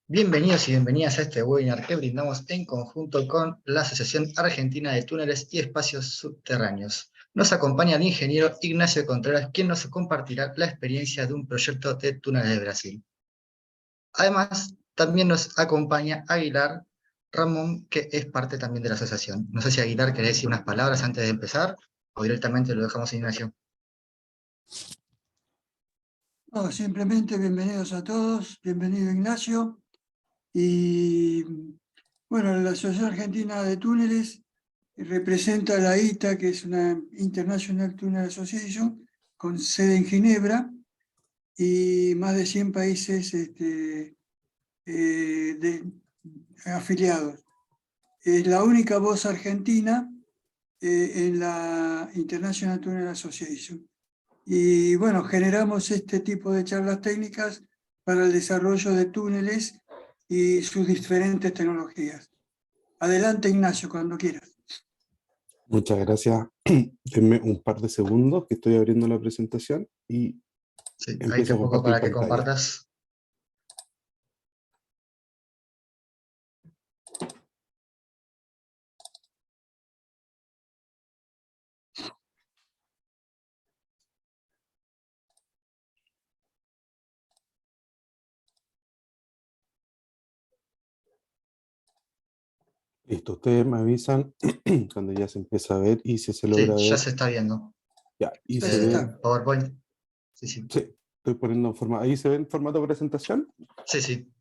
Bienvenidos y bienvenidas a este webinar que brindamos en conjunto con la Asociación Argentina de Túneles y Espacios Subterráneos. Nos acompaña el ingeniero Ignacio Contreras, quien nos compartirá la experiencia de un proyecto de túneles de Brasil. Además, también nos acompaña Aguilar Ramón, que es parte también de la asociación. No sé si Aguilar quiere decir unas palabras antes de empezar, o directamente lo dejamos a Ignacio. No, simplemente bienvenidos a todos, bienvenido Ignacio. Y bueno, la Asociación Argentina de Túneles representa a la ITA, que es una International Tunnel Association, con sede en Ginebra, y más de 100 países afiliados. Es la única voz argentina en la International Tunnel Association. Y bueno, generamos este tipo de charlas técnicas para el desarrollo de túneles y sus diferentes tecnologías. Adelante, Ignacio, cuando quieras. Muchas gracias. Denme un par de segundos que estoy abriendo la presentación y Sí, ahí te empiezo a pongo compartir para que pantalla. compartas. Listo, ustedes me avisan cuando ya se empieza a ver y si se logra Sí, ya ver. se está viendo. Ya, y Ya se se ve. está. PowerPoint. Sí, sí. Sí, estoy poniendo en forma. ¿Ahí se ve en formato de presentación? Sí, sí.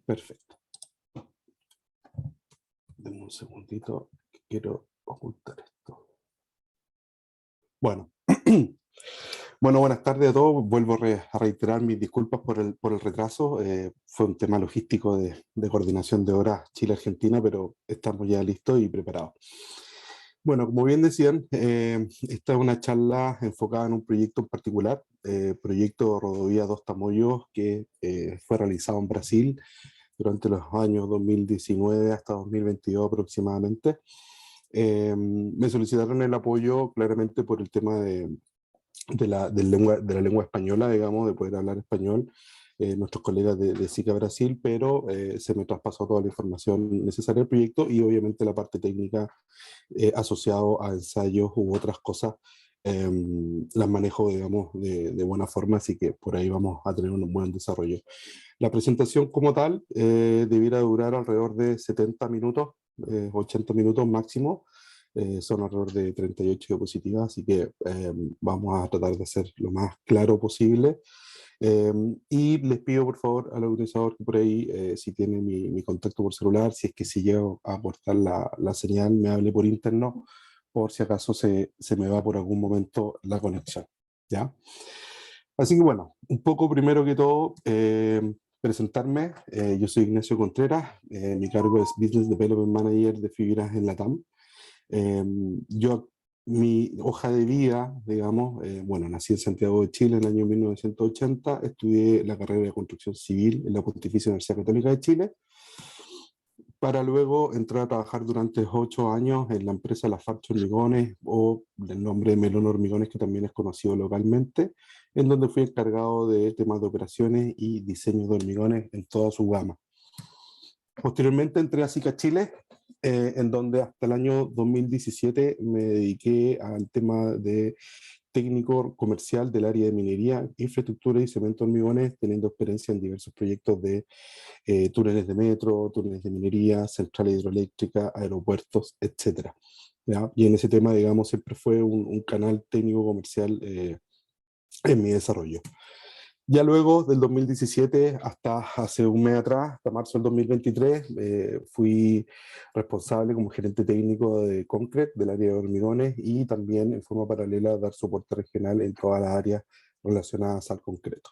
Perfecto. Denme un segundito que quiero ocultar esto. Bueno. Bueno, buenas tardes a todos. Vuelvo a reiterar mis disculpas por el retraso. Fue un tema logístico de coordinación de horas Chile-Argentina, pero estamos ya listos y preparados. Bueno, como bien decían, esta es una charla enfocada en un proyecto en particular, proyecto Rodovía Dos Tamoios, que fue realizado en Brasil durante los años 2019 hasta 2022 aproximadamente. Me solicitaron el apoyo claramente por el tema de la lengua española, digamos, de poder hablar español, nuestros colegas de SICA Brasil, pero se me traspasó toda la información necesaria del proyecto y obviamente la parte técnica asociado a ensayos u otras cosas, las manejo, digamos, de buena forma, así que por ahí vamos a tener un buen desarrollo. La presentación como tal debiera durar alrededor de 70 minutos, 80 minutos máximo. Son alrededor de 38 diapositivas, así que vamos a tratar de ser lo más claro posible. Y les pido por favor al organizador que por ahí, si tiene mi contacto por celular, si es que si llego a aportar la señal, me hable por interno, por si acaso se me va por algún momento la conexión, ¿ya? Así que bueno, un poco primero que todo, presentarme. Yo soy Ignacio Contreras, mi cargo es Business Development Manager de fibras en LATAM. Mi hoja de vida, digamos, bueno, nací en Santiago de Chile en el año 1980, estudié la carrera de construcción civil en la Pontificia Universidad Católica de Chile, para luego entrar a trabajar durante 8 años en la empresa Lafarge Hormigones, o el nombre de Melón Hormigones, que también es conocido localmente, en donde fui encargado de temas de operaciones y diseño de hormigones en toda su gama. Posteriormente entré a SICA Chile, en donde hasta el año 2017 me dediqué al tema de técnico comercial del área de minería, infraestructura y cemento hormigones, teniendo experiencia en diversos proyectos de túneles de metro, túneles de minería, centrales hidroeléctricas, aeropuertos, etc. ¿Ya? Y en ese tema, digamos, siempre fue un canal técnico comercial en mi desarrollo. Ya luego del 2017 hasta hace un mes atrás, hasta marzo del 2023, fui responsable como gerente técnico de Concret, del área de hormigones, y también en forma paralela dar soporte regional en todas las áreas relacionadas al concreto.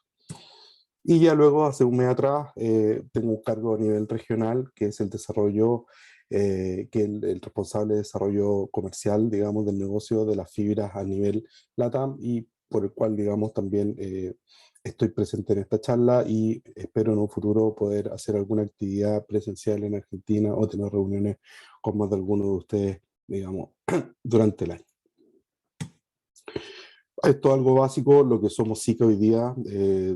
Y ya luego, hace un mes atrás, tengo un cargo a nivel regional, que es el desarrollo, que el responsable de desarrollo comercial, digamos, del negocio de las fibras a nivel LATAM, y por el cual, digamos, también estoy presente en esta charla y espero en un futuro poder hacer alguna actividad presencial en Argentina o tener reuniones con más de algunos de ustedes, digamos, durante el año. Esto es algo básico, lo que somos SICA hoy día,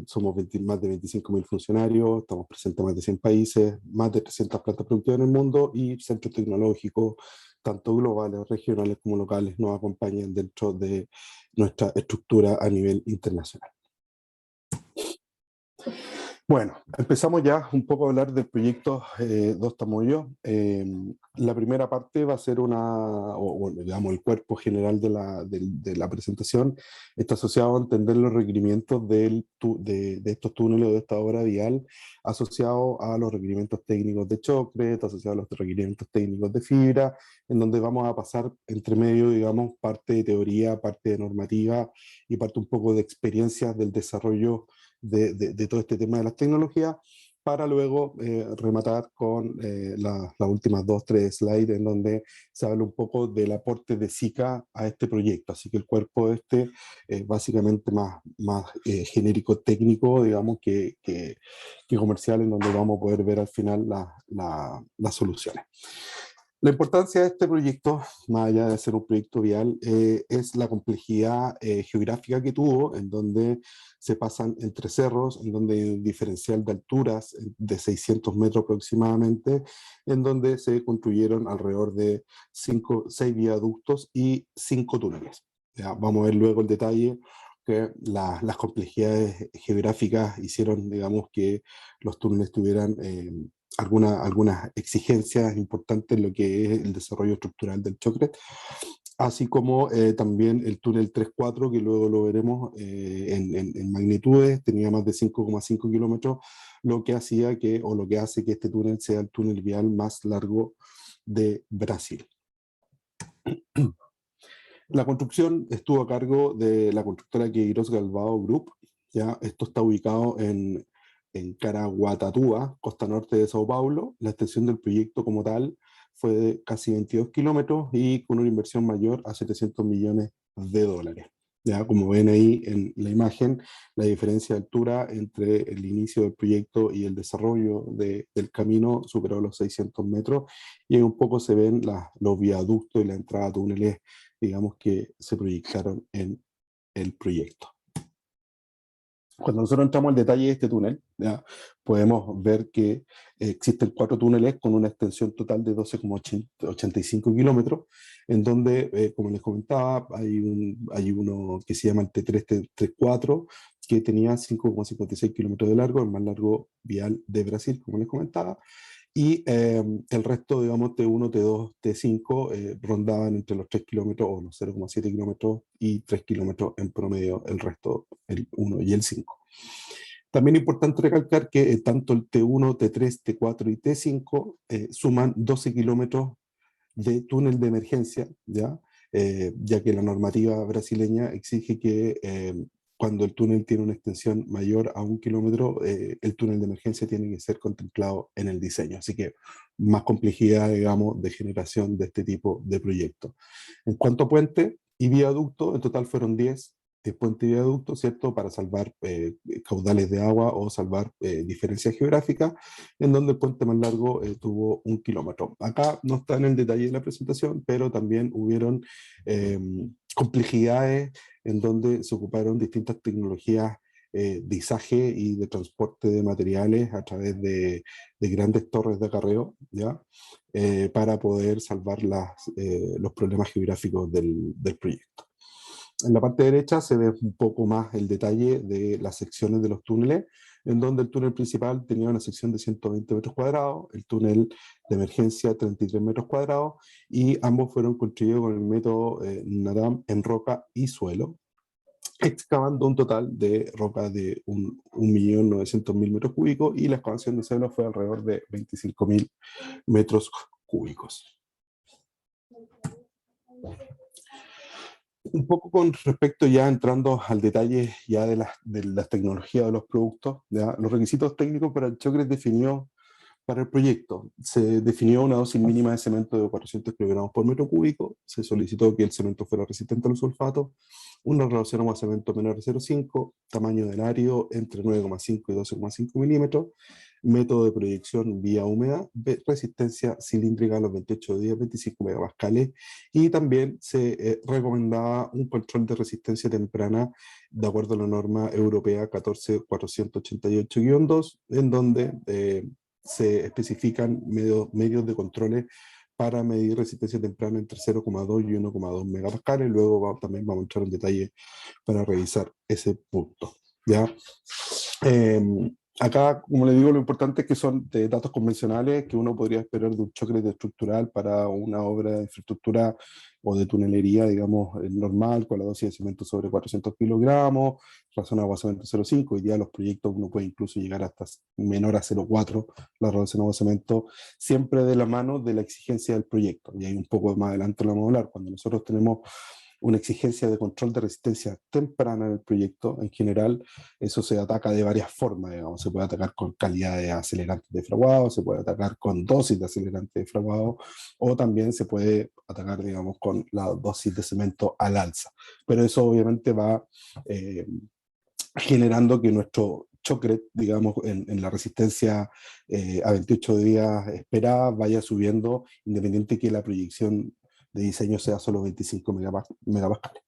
somos más de 25.000 funcionarios, estamos presentes en más de 100 países, más de 300 plantas productivas en el mundo y centros tecnológicos, tanto globales, regionales como locales, nos acompañan dentro de nuestra estructura a nivel internacional. Bueno, empezamos ya un poco a hablar del proyecto Dos Tamoyos. La primera parte va a ser bueno, digamos, el cuerpo general de la presentación está asociado a entender los requerimientos de estos túneles o de esta obra vial, asociado a los requerimientos técnicos de Chocret, asociado a los requerimientos técnicos de fibra, en donde vamos a pasar entre medio, digamos, parte de teoría, parte de normativa y parte un poco de experiencias del desarrollo de todo este tema de las tecnologías, para luego rematar con las últimas 2-3 slides en donde se habla un poco del aporte de SICA a este proyecto. Así que el cuerpo este es básicamente más genérico técnico, digamos, que comercial, en donde vamos a poder ver al final las soluciones. La importancia de este proyecto, más allá de ser un proyecto vial, es la complejidad geográfica que tuvo, en donde se pasan entre cerros, en donde hay un diferencial de alturas de 600 metros aproximadamente, en donde se construyeron alrededor de 6 viaductos y 5 túneles. Ya, vamos a ver luego el detalle, que las complejidades geográficas hicieron, digamos, que los túneles tuvieran algunas exigencias importantes en lo que es el desarrollo estructural del Chocret, así como también el túnel 3-4, que luego lo veremos en magnitudes, tenía más de 5,5 kilómetros, lo que hace que este túnel sea el túnel vial más largo de Brasil. La construcción estuvo a cargo de la constructora Queiroz Galvao Group. ¿Ya? Esto está ubicado en Caraguatatuba, costa norte de Sao Paulo. La extensión del proyecto como tal fue de casi 22 kilómetros y con una inversión mayor a 700 millones de dólares. ¿Ya? Como ven ahí en la imagen, la diferencia de altura entre el inicio del proyecto y el desarrollo del camino superó los 600 metros, y un poco se ven los viaductos y la entrada a túneles, digamos, que se proyectaron en el proyecto. Cuando nosotros entramos al detalle de este túnel, ¿ya? Podemos ver que existen 4 túneles con una extensión total de 12,85 kilómetros, en donde, como les comentaba, hay uno que se llama el T3, T4, que tenía 5,56 kilómetros de largo, el más largo vial de Brasil, como les comentaba, y el resto, digamos, T1, T2, T5, rondaban entre los 3 kilómetros o los 0,7 kilómetros y 3 kilómetros en promedio, el resto, el 1 y el 5. También es importante recalcar que tanto el T1, T3, T4 y T5 suman 12 kilómetros de túnel de emergencia, ya que la normativa brasileña exige que cuando el túnel tiene una extensión mayor a 1 kilómetro, el túnel de emergencia tiene que ser contemplado en el diseño. Así que más complejidad, digamos, de generación de este tipo de proyectos. En cuanto a puente y viaducto, en total fueron 10 puente y viaducto, ¿cierto? Para salvar caudales de agua o salvar diferencias geográficas, en donde el puente más largo tuvo 1 kilómetro. Acá no está en el detalle de la presentación, pero también hubieron complejidades en donde se ocuparon distintas tecnologías de izaje y de transporte de materiales a través de grandes torres de acarreo, ¿ya? Para poder salvar los problemas geográficos del proyecto. En la parte derecha se ve un poco más el detalle de las secciones de los túneles, en donde el túnel principal tenía una sección de 120 metros cuadrados, el túnel de emergencia 33 metros cuadrados, y ambos fueron construidos con el método NADAM en roca y suelo, excavando un total de roca de 1.900.000 metros cúbicos, y la excavación de suelo fue alrededor de 25.000 metros cúbicos. Un poco con respecto, ya entrando al detalle ya de las tecnologías de los productos, ¿ya? Los requisitos técnicos para el Chocret definió para el proyecto. Se definió una dosis mínima de cemento de 400 kilogramos por metro cúbico, se solicitó que el cemento fuera resistente a los sulfatos, una relación agua-cemento menor de 0,5, tamaño del árido entre 9,5 y 12,5 milímetros, método de proyección vía humedad, resistencia cilíndrica a los 28 días, 25 megapascales, y también se recomendaba un control de resistencia temprana de acuerdo a la norma europea 14488-2, en donde se especifican medios de controles para medir resistencia temprana entre 0,2 y 1,2 megapascales. Luego también vamos a entrar en detalle para revisar ese punto, ¿ya? Acá, como le digo, lo importante es que son de datos convencionales que uno podría esperar de un choque estructural para una obra de infraestructura o de tunelería, digamos, normal, con la dosis de cemento sobre 400 kilogramos, razón de aguasamiento 0,5. Hoy día los proyectos uno puede incluso llegar hasta menor a 0,4, la razón de aguasamiento, siempre de la mano de la exigencia del proyecto. Y ahí un poco más adelante lo vamos a hablar. Cuando nosotros tenemos una exigencia de control de resistencia temprana en el proyecto, en general, eso se ataca de varias formas, digamos. Se puede atacar con calidad de acelerantes de fraguado, se puede atacar con dosis de acelerantes de fraguado, o también se puede atacar, digamos, con la dosis de cemento al alza. Pero eso obviamente va generando que nuestro chocret, digamos, en la resistencia a 28 días esperada vaya subiendo, independiente que la proyección de diseño sea solo 25 megapascales.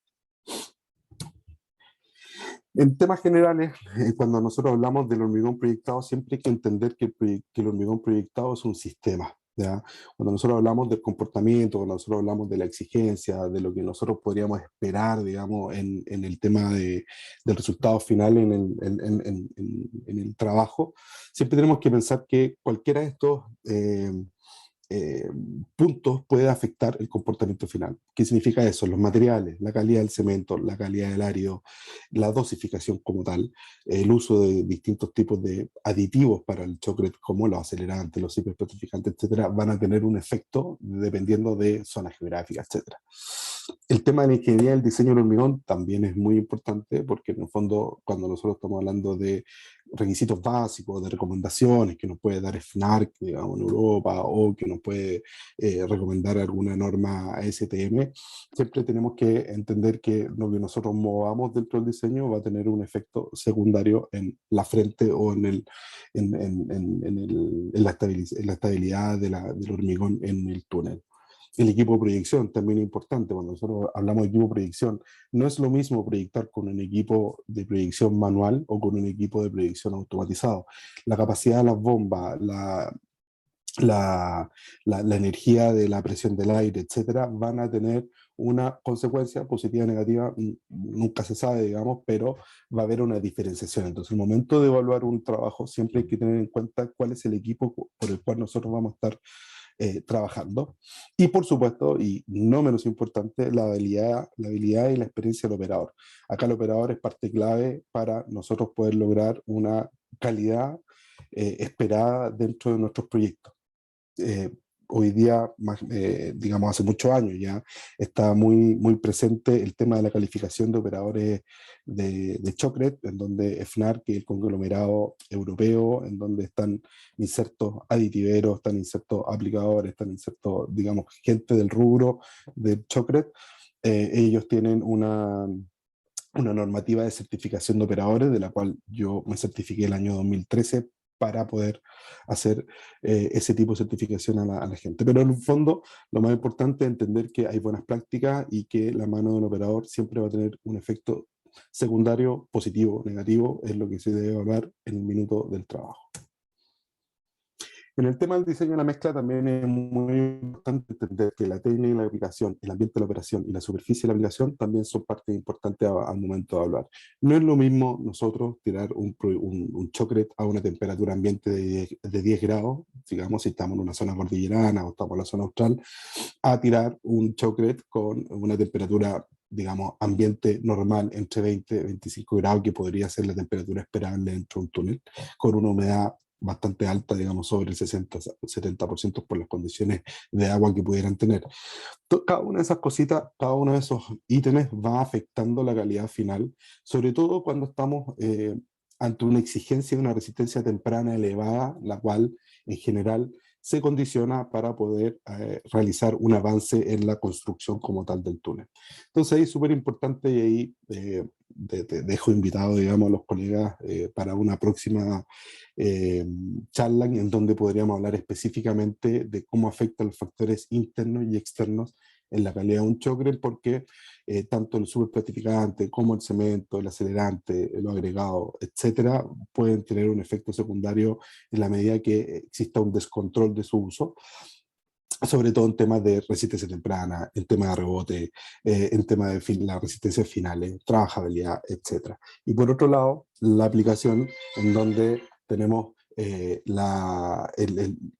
En temas generales, cuando nosotros hablamos del hormigón proyectado, siempre hay que entender que el hormigón proyectado es un sistema, ¿ya? Cuando nosotros hablamos del comportamiento, cuando nosotros hablamos de la exigencia, de lo que nosotros podríamos esperar, digamos, en el tema del resultado final en el trabajo, siempre tenemos que pensar que cualquiera de estos puntos puede afectar el comportamiento final. ¿Qué significa eso? Los materiales, la calidad del cemento, la calidad del árido, la dosificación como tal, el uso de distintos tipos de aditivos para el chocret, como los acelerantes, los hiperpetrificantes, etcétera, van a tener un efecto dependiendo de zonas geográficas, etcétera. El tema de la ingeniería del diseño del hormigón también es muy importante, porque en el fondo, cuando nosotros estamos hablando de requisitos básicos, de recomendaciones que nos puede dar FNARC, digamos, en Europa, o que nos puede recomendar alguna norma ASTM, siempre tenemos que entender que lo que nosotros movamos dentro del diseño va a tener un efecto secundario en la frente o en la estabilidad del hormigón en el túnel. El equipo de proyección también es importante. Cuando nosotros hablamos de equipo de proyección, no es lo mismo proyectar con un equipo de proyección manual o con un equipo de proyección automatizado. La capacidad de las bombas, la energía de la presión del aire, etcétera, van a tener una consecuencia positiva o negativa, nunca se sabe, digamos, pero va a haber una diferenciación. Entonces, el momento de evaluar un trabajo, siempre hay que tener en cuenta cuál es el equipo por el cual nosotros vamos a estar trabajando. Y por supuesto, y no menos importante, la habilidad y la experiencia del operador. Acá el operador es parte clave para nosotros poder lograr una calidad esperada dentro de nuestros proyectos. Hoy día, digamos hace muchos años ya, está muy, muy presente el tema de la calificación de operadores de chocret, en donde FNARC, que es el conglomerado europeo, en donde están insertos aditiveros, están insertos aplicadores, están insertos, digamos, gente del rubro del chocret. Ellos tienen una normativa de certificación de operadores, de la cual yo me certifiqué el año 2013 para poder hacer ese tipo de certificación a la gente. Pero en el fondo, lo más importante es entender que hay buenas prácticas y que la mano del operador siempre va a tener un efecto secundario, positivo, negativo, es lo que se debe evaluar en el minuto del trabajo. En el tema del diseño de la mezcla también es muy importante entender que la técnica y la aplicación, el ambiente de la operación y la superficie de la aplicación también son parte importante al momento de hablar. No es lo mismo nosotros tirar un chocret a una temperatura ambiente de 10 grados, digamos si estamos en una zona cordillerana o estamos en la zona austral, a tirar un chocret con una temperatura, digamos, ambiente normal entre 20 y 25 grados, que podría ser la temperatura esperable dentro de un túnel, con una humedad bastante alta, digamos, sobre el 60-70% por las condiciones de agua que pudieran tener. Cada una de esas cositas, cada uno de esos ítems va afectando la calidad final, sobre todo cuando estamos ante una exigencia de una resistencia temprana elevada, la cual en general se condiciona para poder realizar un avance en la construcción como tal del túnel. Entonces ahí es súper importante, y ahí dejo invitado, digamos, a los colegas para una próxima charla en donde podríamos hablar específicamente de cómo afectan los factores internos y externos en la calidad de un chocre, porque tanto el superplatificante como el cemento, el acelerante, los agregados, etcétera, pueden tener un efecto secundario en la medida que exista un descontrol de su uso, sobre todo en temas de resistencia temprana, en temas de rebote, en temas de la resistencia finales, trabajabilidad, etcétera. Y por otro lado, la aplicación en donde tenemos que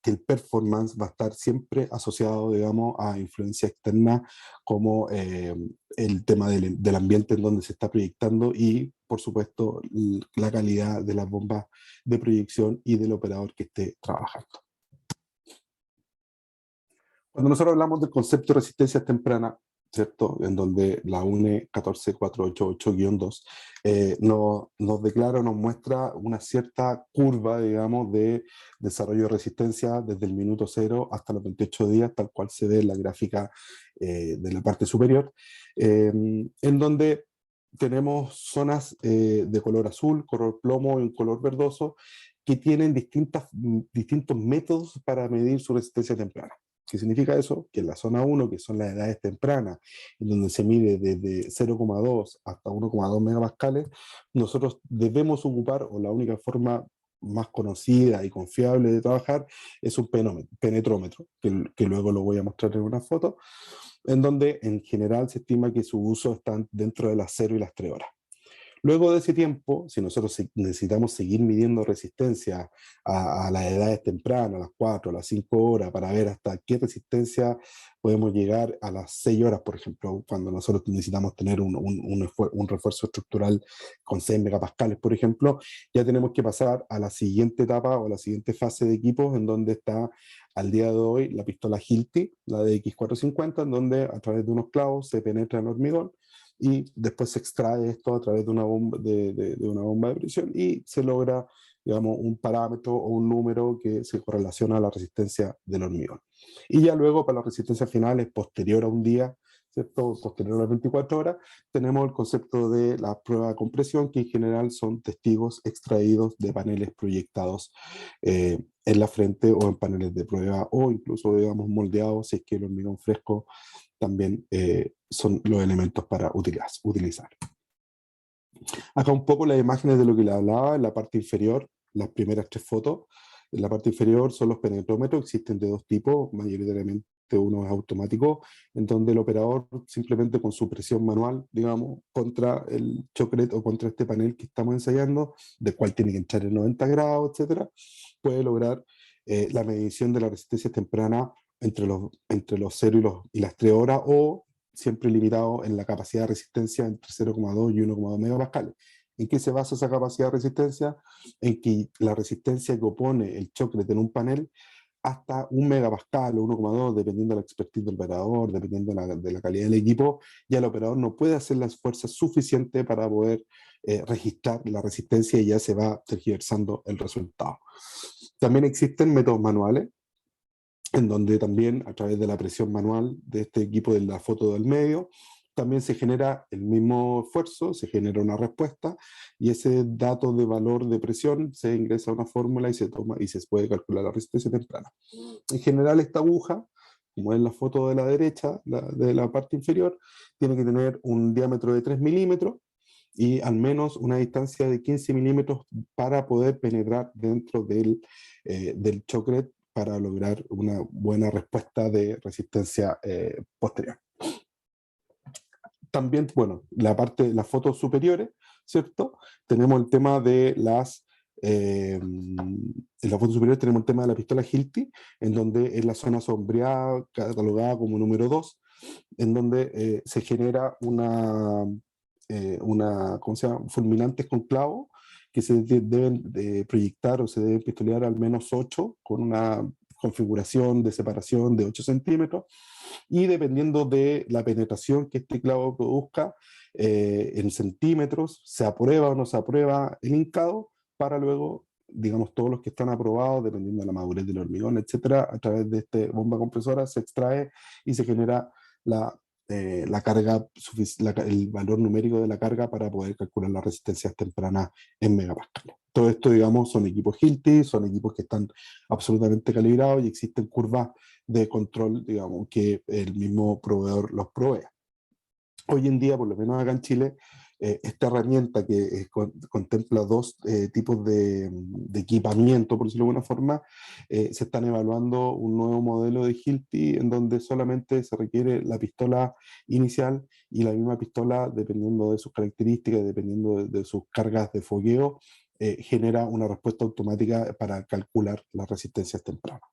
el performance va a estar siempre asociado, digamos, a influencia externa, como el tema del ambiente en donde se está proyectando y, por supuesto, la calidad de las bombas de proyección y del operador que esté trabajando. Cuando nosotros hablamos del concepto de resistencia temprana, ¿cierto? En donde la UNE 14488-2 nos declara, nos muestra una cierta curva, digamos, de desarrollo de resistencia desde el minuto 0 hasta los 28 días, tal cual se ve en la gráfica de la parte superior, en donde tenemos zonas de color azul, color plomo y un color verdoso, que tienen distintos métodos para medir su resistencia temprana. ¿Qué significa eso? Que en la zona 1, que son las edades tempranas, en donde se mide desde 0,2 hasta 1,2 megapascales, nosotros debemos ocupar, o la única forma más conocida y confiable de trabajar, es un penetrómetro, que luego lo voy a mostrar en una foto, en donde en general se estima que su uso está dentro de las 0 y las 3 horas. Luego de ese tiempo, si nosotros necesitamos seguir midiendo resistencia a las edades tempranas, a las 4, a las 5 horas, para ver hasta qué resistencia podemos llegar a las 6 horas, por ejemplo, cuando nosotros necesitamos tener un refuerzo estructural con 6 megapascales, por ejemplo, ya tenemos que pasar a la siguiente etapa o a la siguiente fase de equipos, en donde está al día de hoy la pistola Hilti, la de X450, en donde a través de unos clavos se penetra el hormigón, y después se extrae esto a través de una bomba de presión y se logra, digamos, un parámetro o un número que se correlaciona a la resistencia del hormigón. Y ya luego, para las resistencias finales, posterior a un día, ¿cierto? Posterior a las 24 horas, tenemos el concepto de la prueba de compresión, que en general son testigos extraídos de paneles proyectados en la frente o en paneles de prueba, o incluso, digamos, moldeados, si es que el hormigón fresco también son los elementos para utilizar. Acá un poco las imágenes de lo que le hablaba. En la parte inferior, las primeras 3 fotos, en la parte inferior son los penetrómetros, existen de 2 tipos, mayoritariamente uno es automático, en donde el operador simplemente con su presión manual, digamos, contra el chocret o contra este panel que estamos ensayando, del cual tiene que echar en 90 grados, etcétera, puede lograr la medición de la resistencia temprana entre los 0 y las 3 horas, o siempre limitado en la capacidad de resistencia entre 0,2 y 1,2 megapascales. ¿En qué se basa esa capacidad de resistencia? En que la resistencia que opone el choclet en un panel hasta 1 megapascal o 1,2, dependiendo de la expertise del operador, dependiendo de la calidad del equipo, ya el operador no puede hacer las fuerzas suficientes para poder registrar la resistencia, y ya se va tergiversando el resultado. También existen métodos manuales, en donde también a través de la presión manual de este equipo de la foto del medio, también se genera el mismo esfuerzo, se genera una respuesta, y ese dato de valor de presión se ingresa a una fórmula y se toma y se puede calcular la resistencia temprana. En general, esta aguja, como es la foto de la derecha, de la parte inferior, tiene que tener un diámetro de 3 milímetros y al menos una distancia de 15 milímetros para poder penetrar dentro del chocret, para lograr una buena respuesta de resistencia posterior. También, bueno, las fotos superiores, ¿cierto? Tenemos el tema de en la foto superior tenemos el tema de la pistola Hilti, en donde es la zona sombreada, catalogada como número 2, en donde se genera ¿cómo se llama? Fulminantes con clavo, que se deben proyectar o se deben pistolear al menos 8, con una configuración de separación de 8 centímetros, y dependiendo de la penetración que este clavo produzca en centímetros, se aprueba o no se aprueba el hincado, para luego digamos, todos los que están aprobados, dependiendo de la madurez del hormigón, etcétera, a través de esta bomba compresora se extrae y se genera la carga, el valor numérico de la carga para poder calcular las resistencias tempranas en megapascales. Todo esto, digamos, son equipos Hilti, son equipos que están absolutamente calibrados y existen curvas de control, digamos, que el mismo proveedor los provee. Hoy en día, por lo menos acá en Chile, esta herramienta que contempla dos tipos de equipamiento, por decirlo de alguna forma, se están evaluando un nuevo modelo de Hilti en donde solamente se requiere la pistola inicial y la misma pistola, dependiendo de sus características, dependiendo de sus cargas de fogueo, genera una respuesta automática para calcular las resistencias tempranas.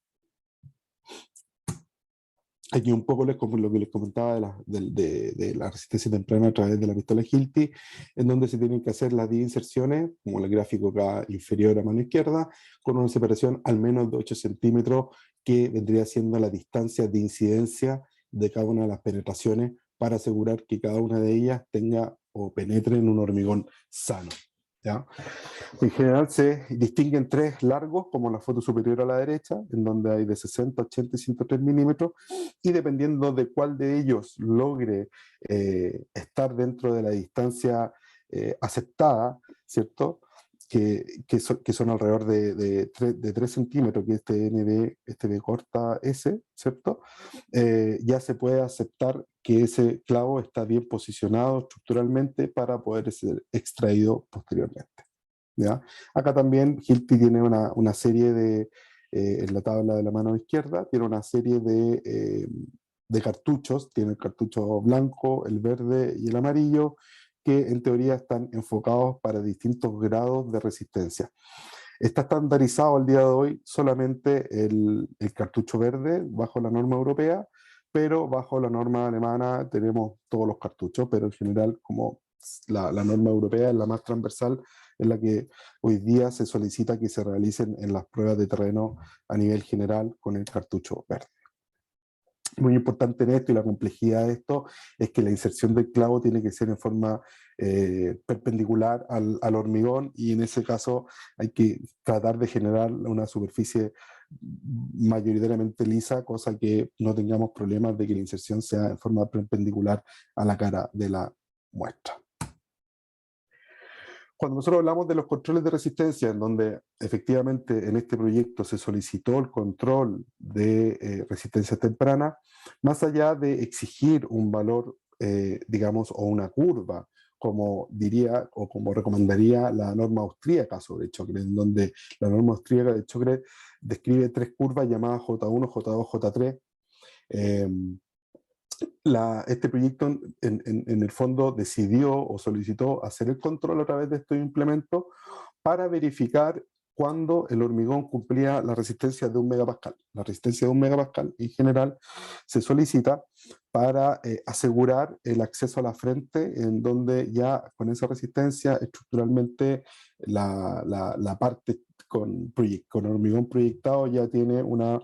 Aquí un poco lo que les comentaba de la resistencia temprana a través de la pistola Hilti, en donde se tienen que hacer las 10 inserciones, como el gráfico acá inferior a mano izquierda, con una separación al menos de 8 centímetros, que vendría siendo la distancia de incidencia de cada una de las penetraciones, para asegurar que cada una de ellas tenga o penetre en un hormigón sano, ¿ya? En general se distinguen 3 largos, como la foto superior a la derecha, en donde hay de 60, 80 y 103 milímetros, y dependiendo de cuál de ellos logre estar dentro de la distancia aceptada, ¿cierto? Que son alrededor de 3 centímetros, que este B corta S, ¿cierto? Ya se puede aceptar que ese clavo está bien posicionado estructuralmente para poder ser extraído posteriormente, ¿ya? Acá también Hilti tiene una serie de, en la tabla de la mano izquierda, tiene una serie de cartuchos, tiene el cartucho blanco, el verde y el amarillo, que en teoría están enfocados para distintos grados de resistencia. Está estandarizado al día de hoy solamente el cartucho verde bajo la norma europea, pero bajo la norma alemana tenemos todos los cartuchos, pero en general, como la norma europea es la más transversal, en la que hoy día se solicita que se realicen en las pruebas de terreno a nivel general con el cartucho verde. Muy importante en esto, y la complejidad de esto, es que la inserción del clavo tiene que ser en forma perpendicular al hormigón, y en ese caso hay que tratar de generar una superficie mayoritariamente lisa, cosa que no tengamos problemas de que la inserción sea en forma perpendicular a la cara de la muestra. Cuando nosotros hablamos de los controles de resistencia, en donde efectivamente en este proyecto se solicitó el control de resistencia temprana, más allá de exigir un valor, digamos, o una curva, como diría o como recomendaría la norma austríaca sobre Chokre, en donde la norma austríaca de Chokre describe 3 curvas llamadas J1, J2, J3. Este proyecto en el fondo decidió o solicitó hacer el control a través de estos implementos para verificar cuando el hormigón cumplía la resistencia de 1 megapascal. La resistencia de 1 megapascal en general se solicita para asegurar el acceso a la frente, en donde ya con esa resistencia estructuralmente la parte con hormigón proyectado ya tiene una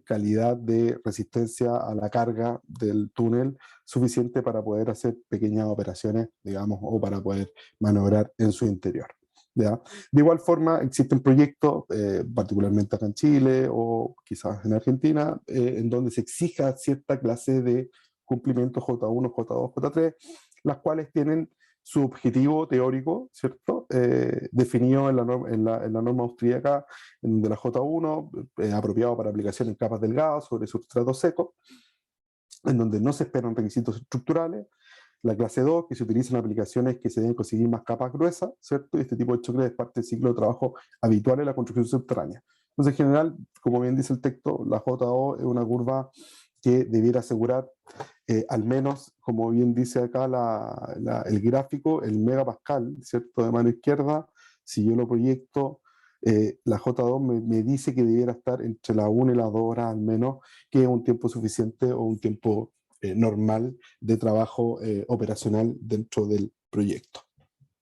calidad de resistencia a la carga del túnel suficiente para poder hacer pequeñas operaciones, digamos, o para poder maniobrar en su interior, ¿ya? De igual forma, existen proyectos, particularmente acá en Chile o quizás en Argentina, en donde se exija cierta clase de cumplimientos J1, J2, J3, las cuales tienen su objetivo teórico, ¿cierto? Definido en la norma austríaca, en donde la J1 es apropiado para aplicación en capas delgadas sobre sustrato seco, en donde no se esperan requisitos estructurales. La clase 2, que se utiliza en aplicaciones que se deben conseguir más capas gruesas, ¿cierto? Y este tipo de choque es parte del ciclo de trabajo habitual en la construcción subterránea. Entonces, en general, como bien dice el texto, la JO es una curva que debiera asegurar al menos, como bien dice acá el gráfico, el megapascal, ¿cierto? De mano izquierda, si yo lo proyecto, la J2 me dice que debiera estar entre las 1 y las 2 horas al menos, que es un tiempo suficiente o un tiempo normal de trabajo operacional dentro del proyecto,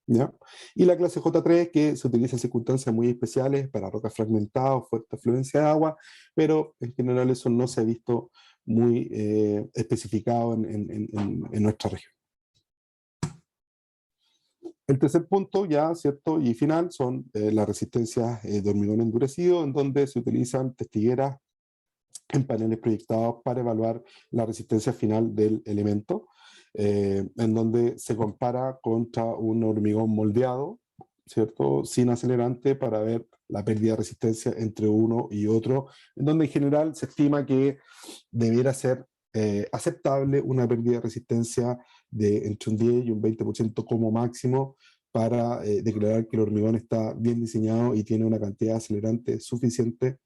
¿ya? Y la clase J3, que se utiliza en circunstancias muy especiales para rocas fragmentadas o fuerte afluencia de agua, pero en general eso no se ha visto muy especificado en nuestra región. El tercer punto ya, ¿cierto? Y final son las resistencias de hormigón endurecido, en donde se utilizan testigueras en paneles proyectados para evaluar la resistencia final del elemento, en donde se compara contra un hormigón moldeado, ¿cierto? Sin acelerante, para ver la pérdida de resistencia entre uno y otro, en donde en general se estima que debiera ser aceptable una pérdida de resistencia de entre un 10 y un 20% como máximo, para declarar que el hormigón está bien diseñado y tiene una cantidad de acelerante suficiente,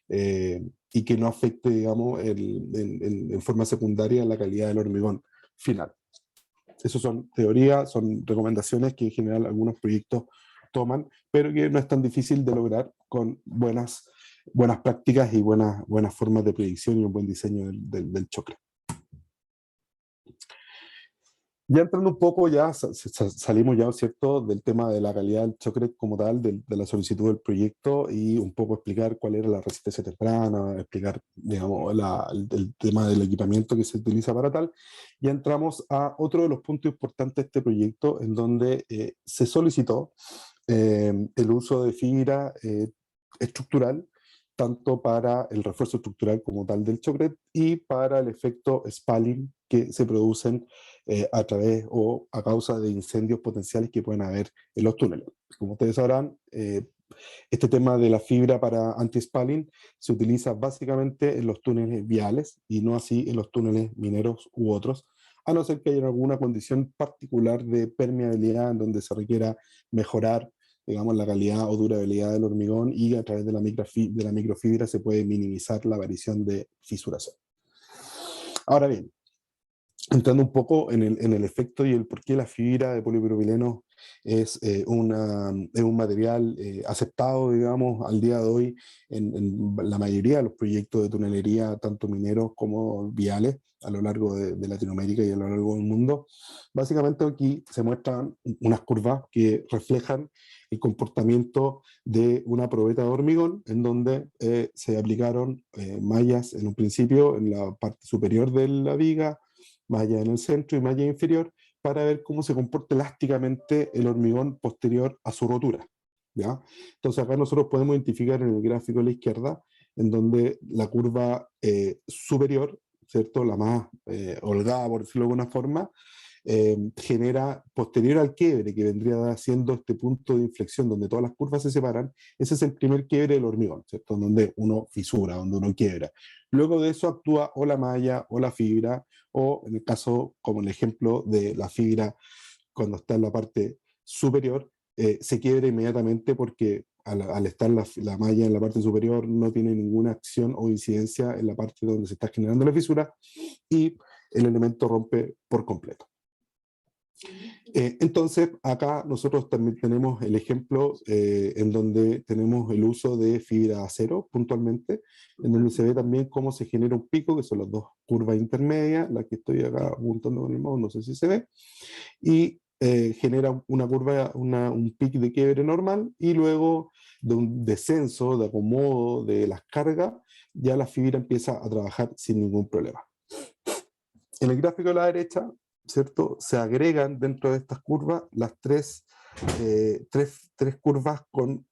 y que no afecte, digamos, en forma secundaria la calidad del hormigón final. Eso son teorías, son recomendaciones que en general algunos proyectos toman, pero que no es tan difícil de lograr con buenas prácticas y buenas formas de predicción y un buen diseño del chocre. Ya entrando un poco, ya salimos ya, ¿cierto?, del tema de la calidad del chocre como tal, de la solicitud del proyecto, y un poco explicar cuál era la resistencia temprana, explicar, digamos, el tema del equipamiento que se utiliza para tal. Ya entramos a otro de los puntos importantes de este proyecto, en donde se solicitó el uso de fibra estructural, tanto para el refuerzo estructural como tal del chocret y para el efecto spalling que se producen a través o a causa de incendios potenciales que pueden haber en los túneles. Como ustedes sabrán, este tema de la fibra para anti-spalling se utiliza básicamente en los túneles viales y no así en los túneles mineros u otros, a no ser que haya alguna condición particular de permeabilidad en donde se requiera mejorar, digamos, la calidad o durabilidad del hormigón, y a través de la microfibra se puede minimizar la aparición de fisuración. Ahora bien, entrando un poco en el efecto y el por qué la fibra de polipropileno es un material aceptado, digamos, al día de hoy en la mayoría de los proyectos de tunelería, tanto mineros como viales, a lo largo de Latinoamérica y a lo largo del mundo. Básicamente aquí se muestran unas curvas que reflejan el comportamiento de una probeta de hormigón, en donde se aplicaron mallas en un principio en la parte superior de la viga, malla en el centro y malla inferior, para ver cómo se comporta elásticamente el hormigón posterior a su rotura, ¿ya? Entonces acá nosotros podemos identificar en el gráfico a la izquierda, en donde la curva superior, ¿cierto?, la más holgada, por decirlo de alguna forma, genera, posterior al quiebre, que vendría siendo este punto de inflexión donde todas las curvas se separan. Ese es el primer quiebre del hormigón, ¿cierto?, donde uno fisura, donde uno quiebra. Luego de eso actúa o la malla o la fibra, o en el caso, como el ejemplo de la fibra, cuando está en la parte superior, se quiebra inmediatamente, porque al estar la malla en la parte superior no tiene ninguna acción o incidencia en la parte donde se está generando la fisura, y el elemento rompe por completo. Entonces, acá nosotros también tenemos el ejemplo en donde tenemos el uso de fibra de acero puntualmente, en donde se ve también cómo se genera un pico, que son las dos curvas intermedias, la que estoy acá apuntando con el mouse, no sé si se ve, y genera una curva, un pico de quiebre normal, y luego de un descenso, de acomodo de las cargas, ya la fibra empieza a trabajar sin ningún problema. En el gráfico de la derecha, ¿cierto?, se agregan dentro de estas curvas las tres curvas con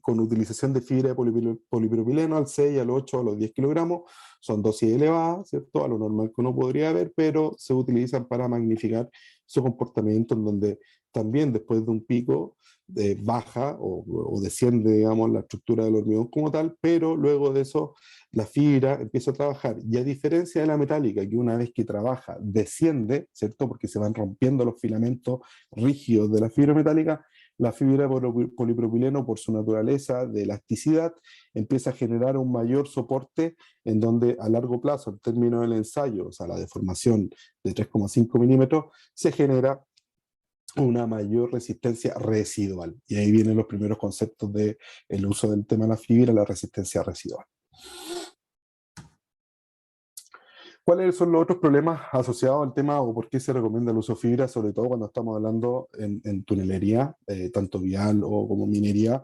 utilización de fibra de polipropileno al 6, al 8, a los 10 kilogramos. Son dosis elevadas, ¿cierto?, a lo normal que uno podría ver, pero se utilizan para magnificar su comportamiento, en donde también después de un pico baja o desciende, digamos, la estructura del hormigón como tal, pero luego de eso la fibra empieza a trabajar, y a diferencia de la metálica, que una vez que trabaja desciende, ¿cierto?, porque se van rompiendo los filamentos rígidos de la fibra metálica, la fibra polipropileno, por su naturaleza de elasticidad, empieza a generar un mayor soporte, en donde a largo plazo, al término del ensayo, o sea, la deformación de 3,5 milímetros, se genera una mayor resistencia residual. Y ahí vienen los primeros conceptos del uso del tema de la fibra, la resistencia residual. ¿Cuáles son los otros problemas asociados al tema, o por qué se recomienda el uso de fibra, sobre todo cuando estamos hablando en tunelería, tanto vial o como minería?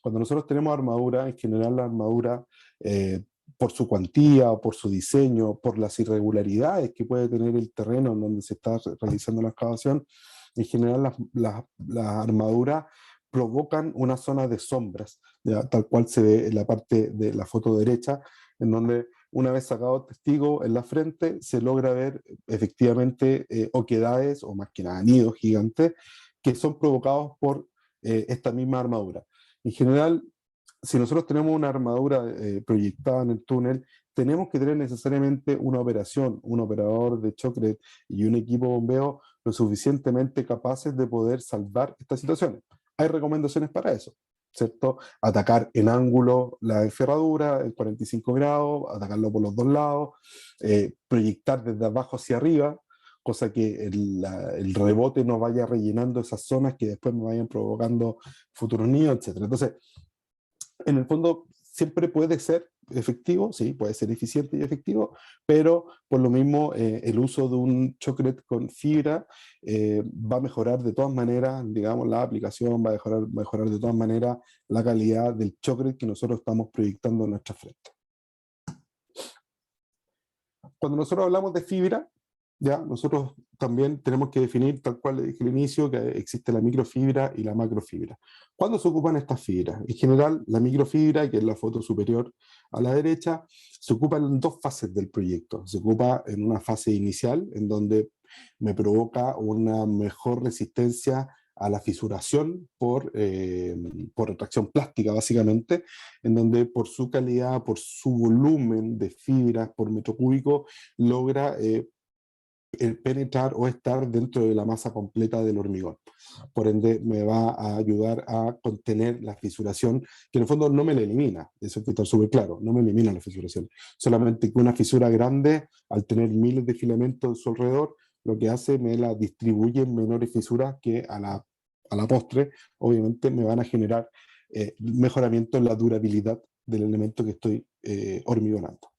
Cuando nosotros tenemos armadura, en general la armadura, por su cuantía, por su diseño, por las irregularidades que puede tener el terreno en donde se está realizando la excavación, En general las armaduras provocan una zona de sombras, ¿ya? Tal cual se ve en la parte de la foto derecha, en donde una vez sacado el testigo en la frente, se logra ver efectivamente oquedades, o más que nada nidos gigantes, que son provocados por esta misma armadura. En general, si nosotros tenemos una armadura proyectada en el túnel, tenemos que tener necesariamente una operación, un operador de Chocret y un equipo de bombeo lo suficientemente capaces de poder salvar estas situaciones. Hay recomendaciones para eso, ¿cierto? Atacar en ángulo la enferradura en 45 grados, atacarlo por los dos lados, proyectar desde abajo hacia arriba, cosa que el rebote no vaya rellenando esas zonas que después me vayan provocando futuros nidos, etc. Entonces, en el fondo, siempre puede ser efectivo, sí, puede ser eficiente y efectivo, pero por lo mismo el uso de un Chocret con fibra va a mejorar de todas maneras, digamos, la aplicación, va a mejorar de todas maneras la calidad del Chocret que nosotros estamos proyectando en nuestra frente. Cuando nosotros hablamos de fibra, ya, nosotros también tenemos que definir, tal cual le dije al inicio, que existe la microfibra y la macrofibra. ¿Cuándo se ocupan estas fibras? En general, la microfibra, que es la foto superior a la derecha, se ocupa en dos fases del proyecto. Se ocupa en una fase inicial, en donde me provoca una mejor resistencia a la fisuración por retracción plástica, básicamente, en donde por su calidad, por su volumen de fibras por metro cúbico, logra penetrar o estar dentro de la masa completa del hormigón. Por ende, me va a ayudar a contener la fisuración, que en el fondo no me la elimina, eso hay que estar súper claro, no me elimina la fisuración. Solamente que una fisura grande, al tener miles de filamentos a su alrededor, lo que hace me la distribuye en menores fisuras que a la postre, obviamente, me van a generar mejoramiento en la durabilidad del elemento que estoy hormigonando.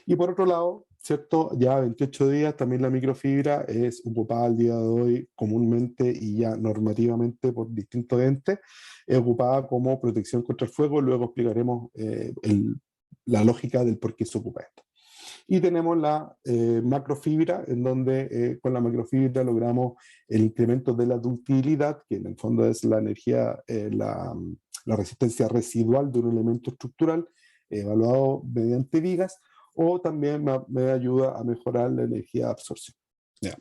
Y por otro lado, ¿cierto? Ya 28 días también la microfibra es ocupada al día de hoy comúnmente y ya normativamente por distintos entes, es ocupada como protección contra el fuego. Luego explicaremos la lógica del por qué se ocupa esto. Y tenemos la macrofibra, en donde con la macrofibra logramos el incremento de la ductilidad, que en el fondo es la energía, la resistencia residual de un elemento estructural, evaluado mediante vigas, o también me ayuda a mejorar la energía de absorción. Yeah.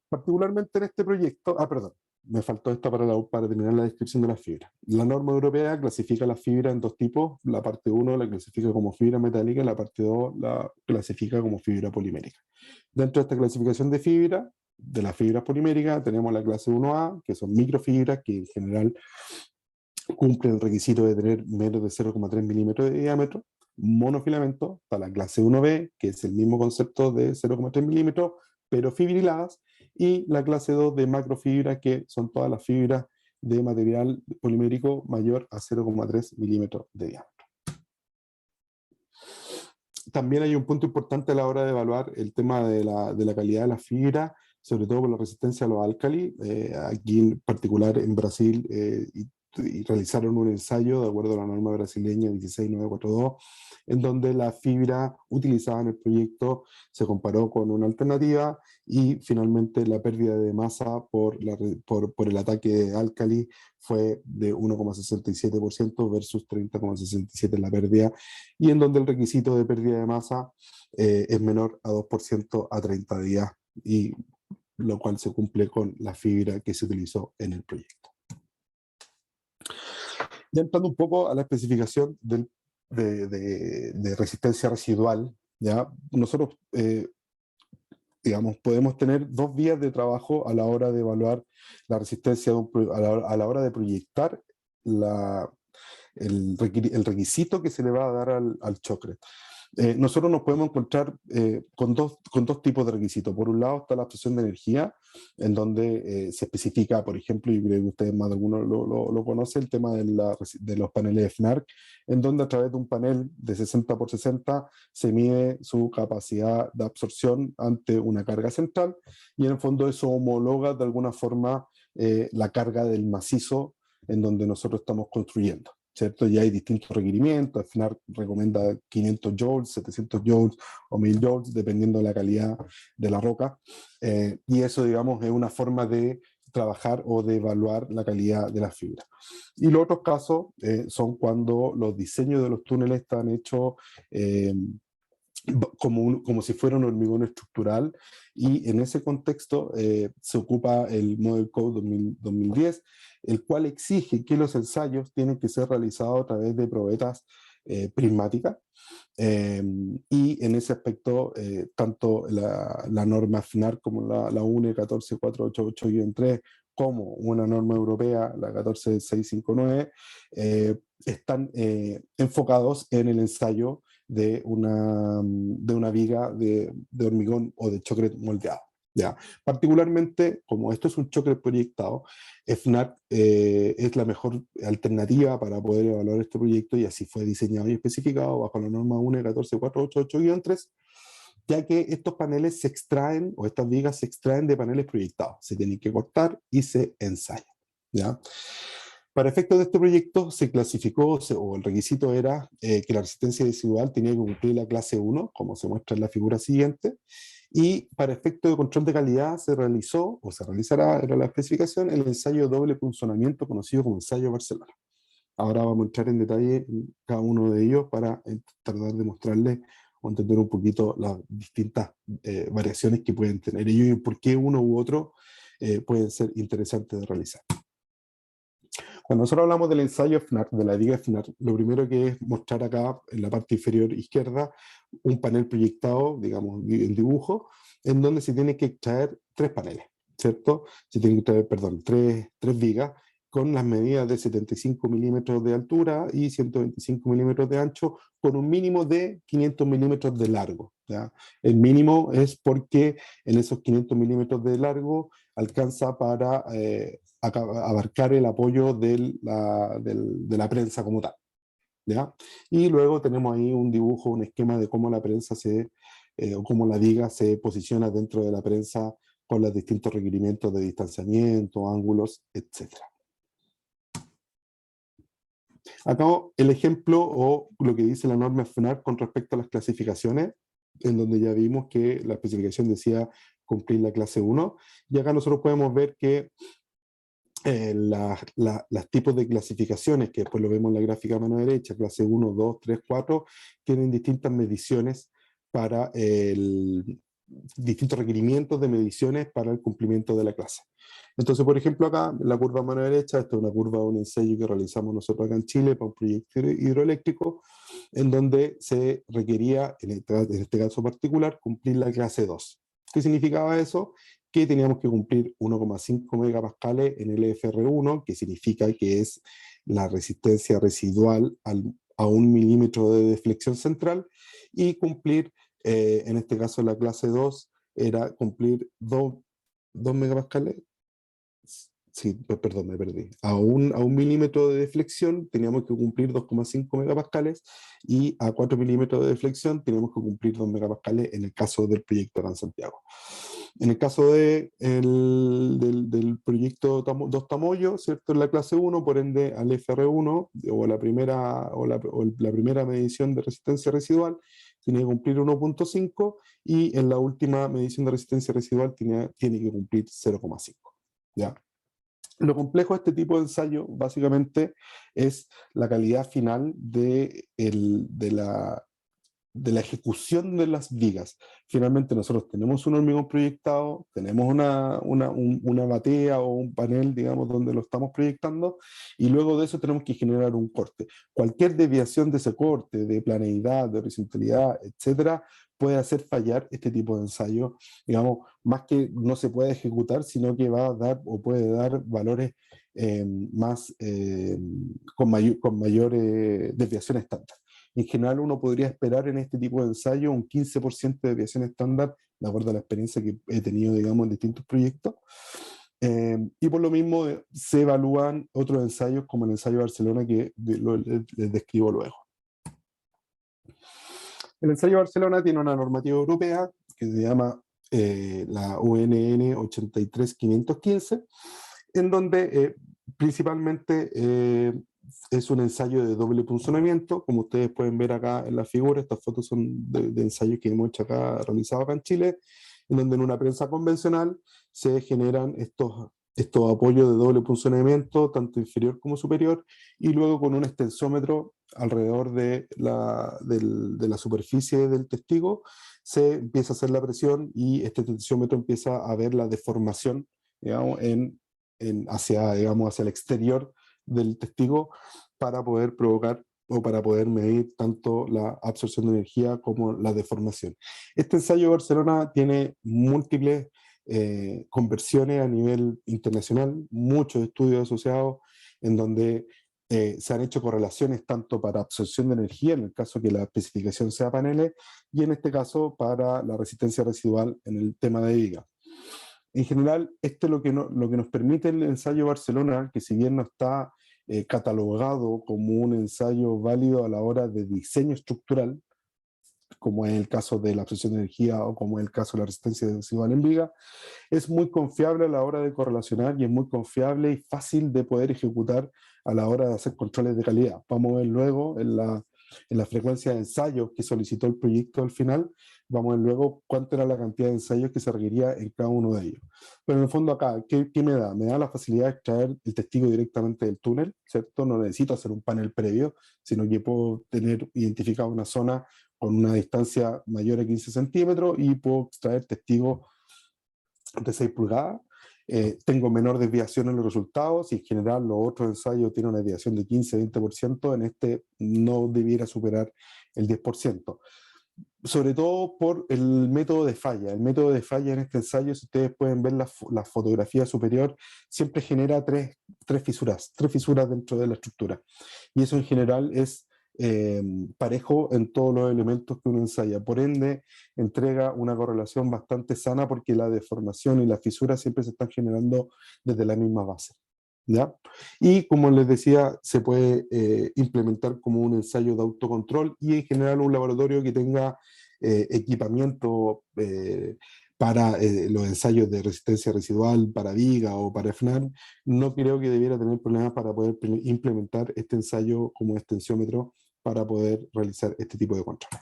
Particularmente en este proyecto, perdón, me faltó esta para terminar la descripción de las fibras. La norma europea clasifica las fibras en dos tipos. La parte 1 la clasifica como fibra metálica y la parte 2 la clasifica como fibra polimérica. Dentro de esta clasificación de fibra, de las fibras poliméricas, tenemos la clase 1A, que son microfibras, que en general cumplen el requisito de tener menos de 0,3 milímetros de diámetro. Monofilamento, para la clase 1B, que es el mismo concepto de 0,3 milímetros, pero fibriladas, y la clase 2 de macrofibra, que son todas las fibras de material polimérico mayor a 0,3 milímetros de diámetro. También hay un punto importante a la hora de evaluar el tema de la calidad de la fibra, sobre todo por la resistencia a los álcalis. Aquí en particular en Brasil y realizaron un ensayo de acuerdo a la norma brasileña 16942, en donde la fibra utilizada en el proyecto se comparó con una alternativa y finalmente la pérdida de masa por el ataque de álcali fue de 1,67% versus 30,67% en la pérdida, y en donde el requisito de pérdida de masa es menor a 2% a 30 días, y lo cual se cumple con la fibra que se utilizó en el proyecto. Ya entrando un poco a la especificación de resistencia residual, ¿ya? Nosotros, digamos, podemos tener dos vías de trabajo a la hora de evaluar la resistencia, a la hora de proyectar el requisito que se le va a dar al Chocret. Nosotros nos podemos encontrar con dos tipos de requisitos. Por un lado está la absorción de energía, en donde se especifica, por ejemplo, y creo que ustedes más de alguno lo conoce, el tema de los paneles de FNARC, en donde a través de un panel de 60 por 60 se mide su capacidad de absorción ante una carga central, y en el fondo eso homologa de alguna forma la carga del macizo en donde nosotros estamos construyendo. ¿cierto? Ya hay distintos requerimientos, FNAR recomienda 500 joules, 700 joules o 1000 joules, dependiendo de la calidad de la roca, y eso, digamos, es una forma de trabajar o de evaluar la calidad de la fibra. Y los otros casos son cuando los diseños de los túneles están hechos como si fuera un hormigón estructural, y en ese contexto se ocupa el Model Code 2010, el cual exige que los ensayos tienen que ser realizados a través de probetas prismáticas, y en ese aspecto tanto la norma FNAR como la UNE 14488-3 como una norma europea, la 14659, están enfocados en el ensayo de una viga de hormigón o de chocret moldeado. ¿Ya? Particularmente, como esto es un chocret proyectado, FNAR es la mejor alternativa para poder evaluar este proyecto, y así fue diseñado y especificado bajo la norma 1.14488-3, ya que estos paneles se extraen, o estas vigas se extraen de paneles proyectados, se tienen que cortar y se ensayan. ¿Ya? Para efectos de este proyecto se clasificó, o el requisito era que la resistencia residual tenía que cumplir la clase 1, como se muestra en la figura siguiente, y para efectos de control de calidad se realizó, o se realizará, era la especificación, el ensayo de doble punzonamiento conocido como ensayo Barcelona. Ahora vamos a entrar en detalle en cada uno de ellos para tratar de mostrarles o entender un poquito las distintas variaciones que pueden tener ellos y por qué uno u otro pueden ser interesantes de realizar. Cuando nosotros hablamos del ensayo FNAR, de la viga FNAR, lo primero que es mostrar acá en la parte inferior izquierda un panel proyectado, digamos, en dibujo, en donde se tiene que extraer tres paneles, ¿cierto? Se tienen que extraer, perdón, tres vigas con las medidas de 75 milímetros de altura y 125 milímetros de ancho, con un mínimo de 500 milímetros de largo. ¿Ya? El mínimo es porque en esos 500 milímetros de largo alcanza para abarcar el apoyo de la prensa como tal. ¿Ya? Y luego tenemos ahí un dibujo, un esquema de cómo la prensa o cómo la viga se posiciona dentro de la prensa con los distintos requerimientos de distanciamiento, ángulos, etc. Acá el ejemplo o lo que dice la norma FNAR con respecto a las clasificaciones, en donde ya vimos que la especificación decía cumplir la clase 1, y acá nosotros podemos ver que las tipos de clasificaciones, que después lo vemos en la gráfica a mano derecha, clase 1, 2, 3, 4, tienen distintas mediciones para distintos requerimientos de mediciones para el cumplimiento de la clase. Entonces, por ejemplo, acá, en la curva a mano derecha, esta es una curva de un ensayo que realizamos nosotros acá en Chile para un proyecto hidroeléctrico, en donde se requería, en este caso particular, cumplir la clase 2. ¿Qué significaba eso? Que teníamos que cumplir 1,5 megapascales en el EFR1, que significa que es la resistencia residual a 1 milímetro de deflexión central, y cumplir, en este caso la clase 2, era cumplir 2 megapascales. Sí, perdón, me perdí. A un milímetro de deflexión teníamos que cumplir 2,5 megapascales, y a 4 milímetros de deflexión teníamos que cumplir 2 megapascales en el caso del proyecto Gran Santiago. En el caso del proyecto 2 Tamoyo, ¿cierto? En la clase 1, por ende al FR1, o la primera medición de resistencia residual, tiene que cumplir 1,5, y en la última medición de resistencia residual tiene que cumplir 0,5. ¿Ya? Lo complejo de este tipo de ensayo, básicamente, es la calidad final de la ejecución de las vigas. Finalmente nosotros tenemos un hormigón proyectado, tenemos una batea o un panel, digamos, donde lo estamos proyectando, y luego de eso tenemos que generar un corte. Cualquier desviación de ese corte, de planeidad, de horizontalidad, etcétera, puede hacer fallar este tipo de ensayo, digamos, más que no se puede ejecutar, sino que va a dar o puede dar valores con mayor desviación estándar. En general uno podría esperar en este tipo de ensayo un 15% de desviación estándar, de acuerdo a la experiencia que he tenido, digamos, en distintos proyectos. Y por lo mismo se evalúan otros ensayos, como el ensayo de Barcelona, que les describo luego. El ensayo de Barcelona tiene una normativa europea que se llama la UNN 83515, en donde principalmente es un ensayo de doble punzonamiento, como ustedes pueden ver acá en la figura. Estas fotos son de ensayos que hemos hecho acá, realizados acá en Chile, en donde en una prensa convencional se generan estos apoyos de doble punzonamiento, tanto inferior como superior, y luego con un extensómetro alrededor de la superficie del testigo se empieza a hacer la presión y este tensiómetro empieza a ver la deformación, digamos, hacia el exterior del testigo, para poder provocar o para poder medir tanto la absorción de energía como la deformación. Este ensayo de Barcelona tiene múltiples conversiones a nivel internacional, muchos estudios asociados en donde se han hecho correlaciones tanto para absorción de energía, en el caso que la especificación sea paneles, y en este caso para la resistencia residual en el tema de viga. En general, esto es lo que nos permite el ensayo Barcelona, que si bien no está catalogado como un ensayo válido a la hora de diseño estructural, como es el caso de la absorción de energía o como es el caso de la resistencia residual en viga, es muy confiable a la hora de correlacionar y es muy confiable y fácil de poder ejecutar a la hora de hacer controles de calidad. Vamos a ver luego en la frecuencia de ensayos que solicitó el proyecto al final, vamos a ver luego cuánto era la cantidad de ensayos que se requería en cada uno de ellos. Pero en el fondo acá, ¿qué me da? Me da la facilidad de extraer el testigo directamente del túnel, ¿cierto? No necesito hacer un panel previo, sino que puedo tener identificada una zona con una distancia mayor a 15 centímetros y puedo extraer testigos de 6 pulgadas. Tengo menor desviación en los resultados y en general los otros ensayos tienen una desviación de 15-20%, en este no debiera superar el 10%. Sobre todo por el método de falla. El método de falla en este ensayo, si ustedes pueden ver la fotografía superior, siempre genera tres fisuras dentro de la estructura. Y eso en general es parejo en todos los elementos que uno ensaya. Por ende, entrega una correlación bastante sana porque la deformación y la fisura siempre se están generando desde la misma base, ¿ya? Y como les decía, se puede implementar como un ensayo de autocontrol y en general un laboratorio que tenga equipamiento para los ensayos de resistencia residual, para viga o para FNAR, no creo que debiera tener problemas para poder implementar este ensayo como extensiómetro para poder realizar este tipo de control.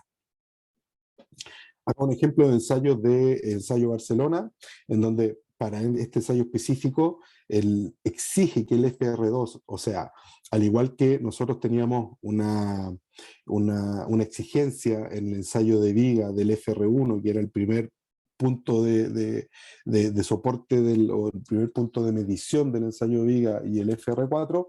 Acá un ejemplo de ensayo Barcelona, en donde para este ensayo específico exige que el FR2, o sea, al igual que nosotros teníamos una exigencia en el ensayo de viga del FR1, que era el primer punto de soporte o el primer punto de medición del ensayo de viga, y el FR4,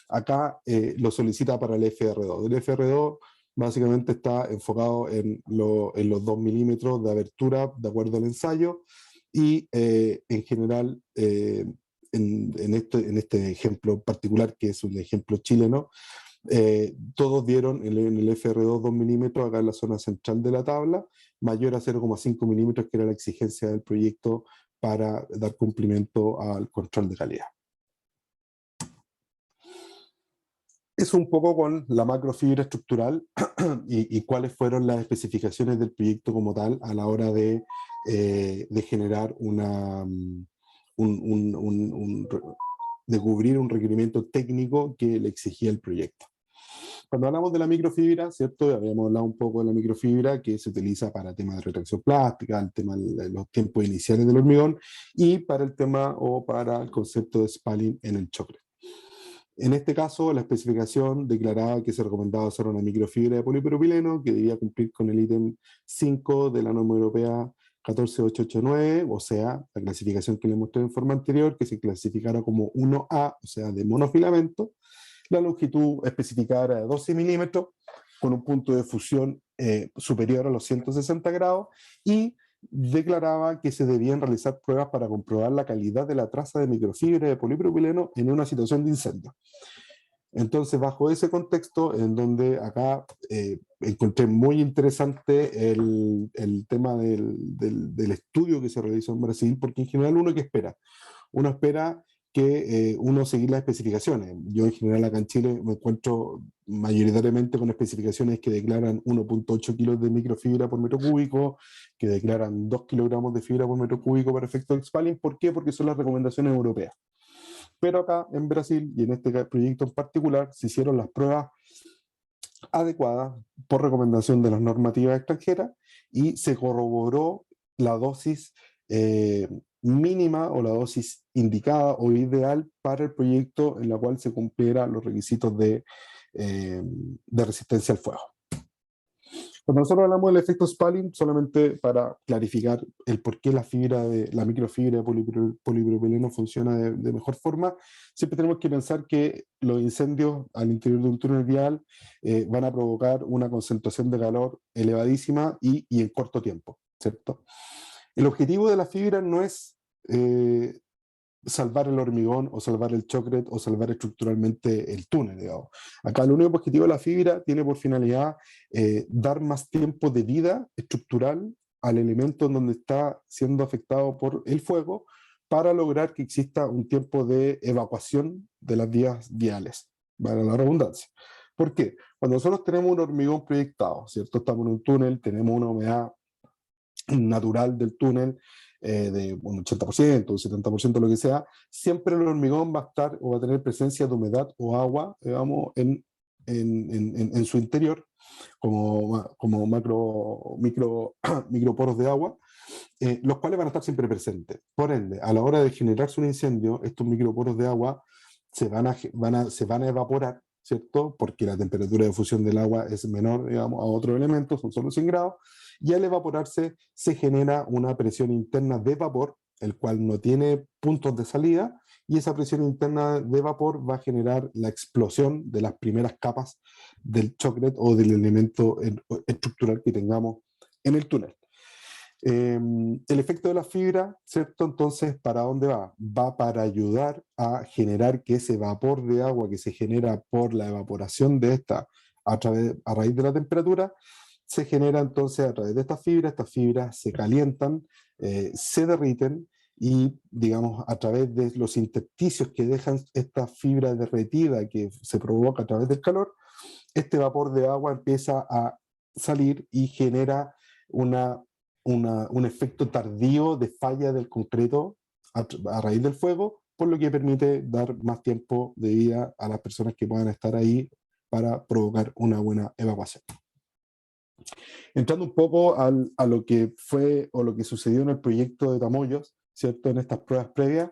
acá lo solicita para el FR2. El FR2 básicamente está enfocado en los 2 milímetros de abertura de acuerdo al ensayo, y en general en este ejemplo particular, que es un ejemplo chileno, todos dieron en el FR2 2 milímetros acá en la zona central de la tabla, mayor a 0,5 milímetros, que era la exigencia del proyecto para dar cumplimiento al control de calidad. Es un poco con la macrofibra estructural y cuáles fueron las especificaciones del proyecto como tal a la hora de generar de cubrir un requerimiento técnico que le exigía el proyecto. Cuando hablamos de la microfibra, ¿cierto? Habíamos hablado un poco de la microfibra que se utiliza para temas de retracción plástica, el tema de los tiempos iniciales del hormigón, y para el tema o para el concepto de spalling en el choclo. En este caso, la especificación declaraba que se recomendaba usar una microfibra de polipropileno que debía cumplir con el ítem 5 de la norma europea 14889, o sea, la clasificación que les mostré en forma anterior, que se clasificara como 1A, o sea, de monofilamento. La longitud especificada de 12 milímetros, con un punto de fusión superior a los 160 grados, y declaraba que se debían realizar pruebas para comprobar la calidad de la traza de microfibra de polipropileno en una situación de incendio. Entonces, bajo ese contexto, en donde acá encontré muy interesante el tema del estudio que se realizó en Brasil, porque en general uno espera que uno seguir las especificaciones. Yo en general acá en Chile me encuentro mayoritariamente con especificaciones que declaran 1.8 kilos de microfibra por metro cúbico, que declaran 2 kilogramos de fibra por metro cúbico para efecto de spalling. ¿Por qué? Porque son las recomendaciones europeas. Pero acá en Brasil, y en este proyecto en particular, se hicieron las pruebas adecuadas por recomendación de las normativas extranjeras y se corroboró la dosis mínima o la dosis indicada o ideal para el proyecto en la cual se cumplieran los requisitos de resistencia al fuego. Cuando nosotros hablamos del efecto Spalling, solamente para clarificar el por qué la microfibra de polipropileno funciona de mejor forma, siempre tenemos que pensar que los incendios al interior de un túnel vial van a provocar una concentración de calor elevadísima y en corto tiempo, ¿cierto? El objetivo de la fibra no es salvar el hormigón o salvar el chocret o salvar estructuralmente el túnel, digamos. Acá el único objetivo de la fibra tiene por finalidad dar más tiempo de vida estructural al elemento en donde está siendo afectado por el fuego para lograr que exista un tiempo de evacuación de las vías viales, para la redundancia. ¿Por qué? Cuando nosotros tenemos un hormigón proyectado, ¿cierto? Estamos en un túnel, tenemos una humedad natural del túnel, de un 80%, un 70%, lo que sea, siempre el hormigón va a estar o va a tener presencia de humedad o agua, digamos, en su interior, como microporos de agua, los cuales van a estar siempre presentes. Por ende, a la hora de generarse un incendio, estos microporos de agua se van a evaporar, ¿cierto? Porque la temperatura de fusión del agua es menor, digamos, a otros elementos, son solo 100 grados, y al evaporarse se genera una presión interna de vapor, el cual no tiene puntos de salida, y esa presión interna de vapor va a generar la explosión de las primeras capas del choclet o del elemento estructural que tengamos en el túnel. El efecto de la fibra, ¿cierto? Entonces, ¿para dónde va? Va para ayudar a generar que ese vapor de agua que se genera por la evaporación de esta a raíz de la temperatura, se genera entonces a través de estas fibras se calientan, se derriten y, digamos, a través de los intersticios que dejan esta fibra derretida que se provoca a través del calor, este vapor de agua empieza a salir y genera un efecto tardío de falla del concreto a raíz del fuego, por lo que permite dar más tiempo de vida a las personas que puedan estar ahí para provocar una buena evacuación. Entrando un poco a lo que fue o lo que sucedió en el proyecto de Tamoyos, ¿cierto? En estas pruebas previas,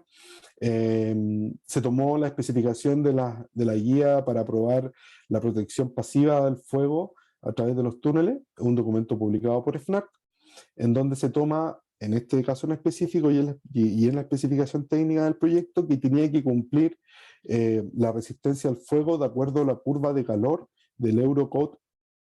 se tomó la especificación de la guía para probar la protección pasiva del fuego a través de los túneles, un documento publicado por FNAC, en donde se toma, en este caso en específico y en la especificación técnica del proyecto, que tenía que cumplir la resistencia al fuego de acuerdo a la curva de calor del Eurocode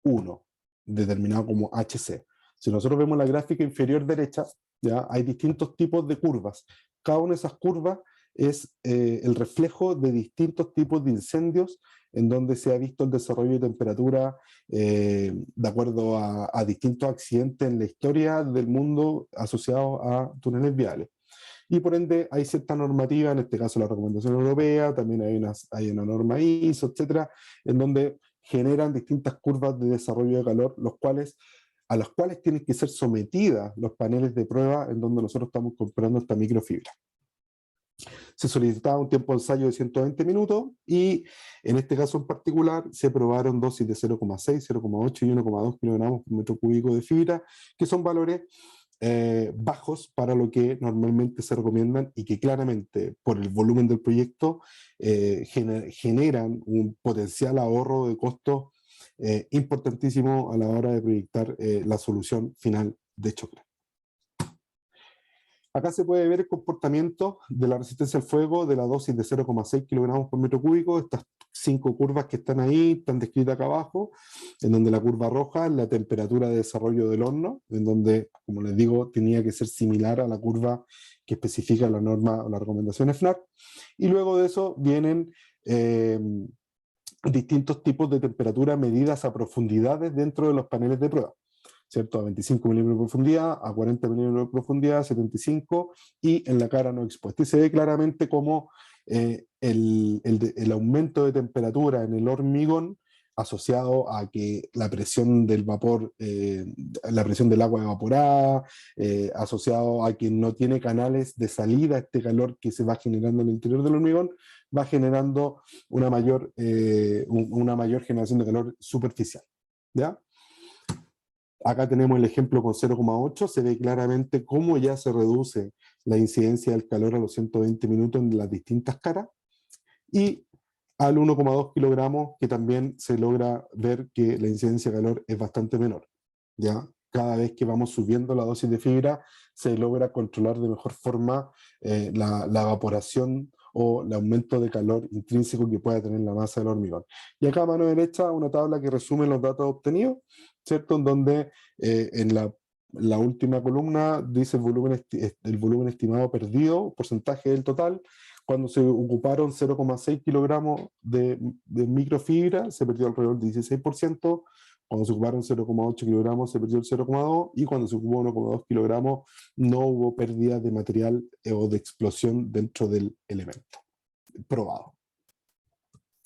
1, determinado como HC. Si nosotros vemos la gráfica inferior derecha, ¿ya? Hay distintos tipos de curvas. Cada una de esas curvas es el reflejo de distintos tipos de incendios en donde se ha visto el desarrollo de temperatura de acuerdo a distintos accidentes en la historia del mundo asociados a túneles viales. Y por ende hay cierta normativa, en este caso la recomendación europea, también hay una norma ISO, etcétera, en donde generan distintas curvas de desarrollo de calor, a las cuales tienen que ser sometidas los paneles de prueba en donde nosotros estamos comprando esta microfibra. Se solicitaba un tiempo de ensayo de 120 minutos y en este caso en particular se probaron dosis de 0,6, 0,8 y 1,2 kilogramos por metro cúbico de fibra, que son valores bajos para lo que normalmente se recomiendan y que claramente por el volumen del proyecto generan un potencial ahorro de costos importantísimo a la hora de proyectar la solución final de Chocra. Acá se puede ver el comportamiento de la resistencia al fuego de la dosis de 0,6 kilogramos por metro cúbico. Estas 5 curvas que están ahí están descritas acá abajo, en donde la curva roja es la temperatura de desarrollo del horno, en donde, como les digo, tenía que ser similar a la curva que especifica la norma o la recomendación FNAC. Y luego de eso vienen distintos tipos de temperatura medidas a profundidades dentro de los paneles de prueba, ¿cierto? A 25 milímetros de profundidad, a 40 milímetros de profundidad, 75, y en la cara no expuesta. Y se ve claramente cómo el aumento de temperatura en el hormigón asociado a que la presión del vapor, la presión del agua evaporada, asociado a que no tiene canales de salida, este calor que se va generando en el interior del hormigón, va generando una mayor generación de calor superficial, ¿ya? Acá tenemos el ejemplo con 0,8, se ve claramente cómo ya se reduce la incidencia del calor a los 120 minutos en las distintas caras, y al 1,2 kilogramos, que también se logra ver que la incidencia de calor es bastante menor, ¿ya? Cada vez que vamos subiendo la dosis de fibra, se logra controlar de mejor forma la evaporación o el aumento de calor intrínseco que pueda tener la masa del hormigón. Y acá a mano derecha una tabla que resume los datos obtenidos, ¿cierto? En donde en la última columna dice el volumen estimado perdido, porcentaje del total. Cuando se ocuparon 0,6 kilogramos de microfibra, se perdió alrededor del 16%. Cuando se ocuparon 0,8 kilogramos, se perdió el 0,2%. Y cuando se ocupó 1,2 kilogramos, no hubo pérdida de material o de explosión dentro del elemento probado.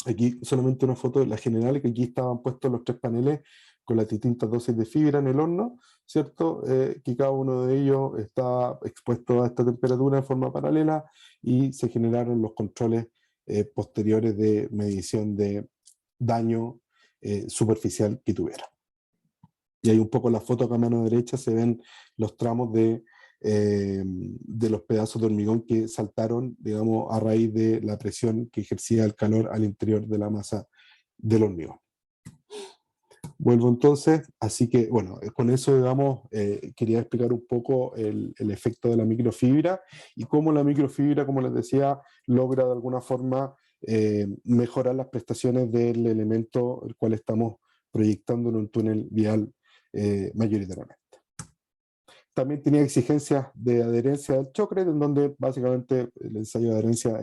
Aquí solamente una foto de la general, que aquí estaban puestos los 3 paneles con las distintas dosis de fibra en el horno, ¿cierto? Que cada uno de ellos está expuesto a esta temperatura en forma paralela, y se generaron los controles posteriores de medición de daño superficial que tuviera. Y hay un poco la foto acá a mano derecha, se ven los tramos de los pedazos de hormigón que saltaron, digamos, a raíz de la presión que ejercía el calor al interior de la masa del hormigón. Vuelvo entonces, así que, bueno, con eso, digamos, quería explicar un poco el efecto de la microfibra y cómo la microfibra, como les decía, logra de alguna forma mejorar las prestaciones del elemento el cual estamos proyectando en un túnel vial mayoritariamente. También tenía exigencias de adherencia del chocret, en donde básicamente el ensayo de adherencia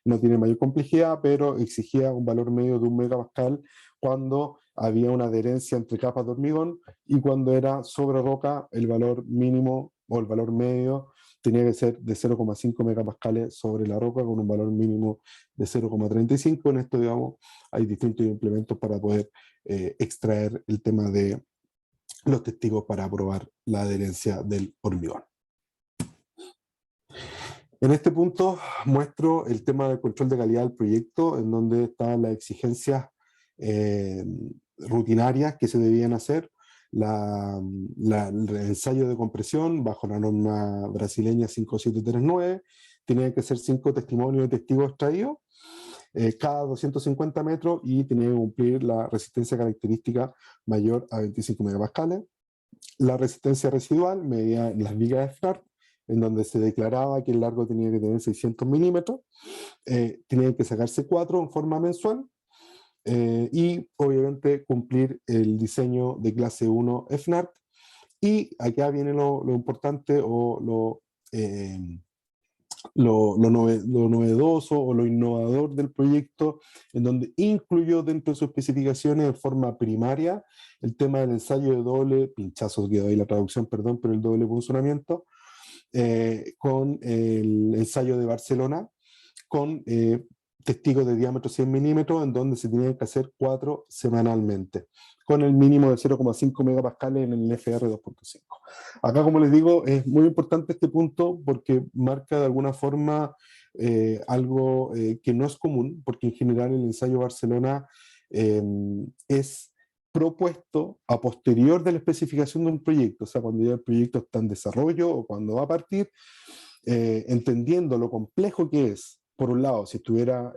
no tiene mayor complejidad, pero exigía un valor medio de 1 megapascal cuando había una adherencia entre capas de hormigón, y cuando era sobre roca el valor mínimo o el valor medio tenía que ser de 0,5 megapascales sobre la roca, con un valor mínimo de 0,35. En esto, digamos, hay distintos implementos para poder extraer el tema de los testigos para probar la adherencia del hormigón. En este punto muestro el tema del control de calidad del proyecto, en donde estaban las exigencias rutinarias que se debían hacer, el ensayo de compresión bajo la norma brasileña 5739, tenía que ser 5 testimonios de testigos extraídos cada 250 metros, y tenía que cumplir la resistencia característica mayor a 25 megapascales. La resistencia residual medida en las vigas de FNART, en donde se declaraba que el largo tenía que tener 600 milímetros, tenían que sacarse 4 en forma mensual, y obviamente cumplir el diseño de clase 1 FNART. Y acá viene lo importante, o lo novedoso o lo innovador del proyecto, en donde incluyó dentro de sus especificaciones en forma primaria el tema del ensayo de doble pinchazo, que doy la traducción, perdón, pero el doble punzonamiento, con el ensayo de Barcelona, con testigos de diámetro 100 milímetros, en donde se tenían que hacer 4 semanalmente, con el mínimo de 0,5 megapascales en el FR 2.5. Acá, como les digo, es muy importante este punto porque marca de alguna forma algo que no es común, porque en general el ensayo Barcelona es propuesto a posterior de la especificación de un proyecto, o sea, cuando ya el proyecto está en desarrollo o cuando va a partir, entendiendo lo complejo que es. Por un lado, si estuviera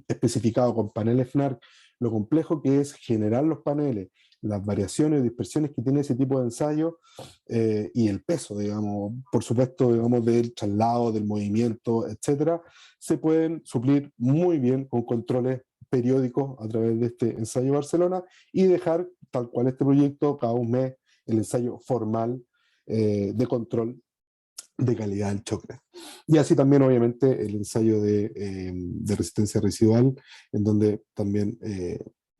especificado con paneles FNARC, lo complejo que es generar los paneles, las variaciones y dispersiones que tiene ese tipo de ensayo, y el peso, digamos, por supuesto, digamos, del traslado, del movimiento, etcétera, se pueden suplir muy bien con controles periódicos a través de este ensayo Barcelona, y dejar tal cual este proyecto cada un mes el ensayo formal de control de calidad del chocret. Y así también, obviamente, el ensayo de resistencia residual, en donde también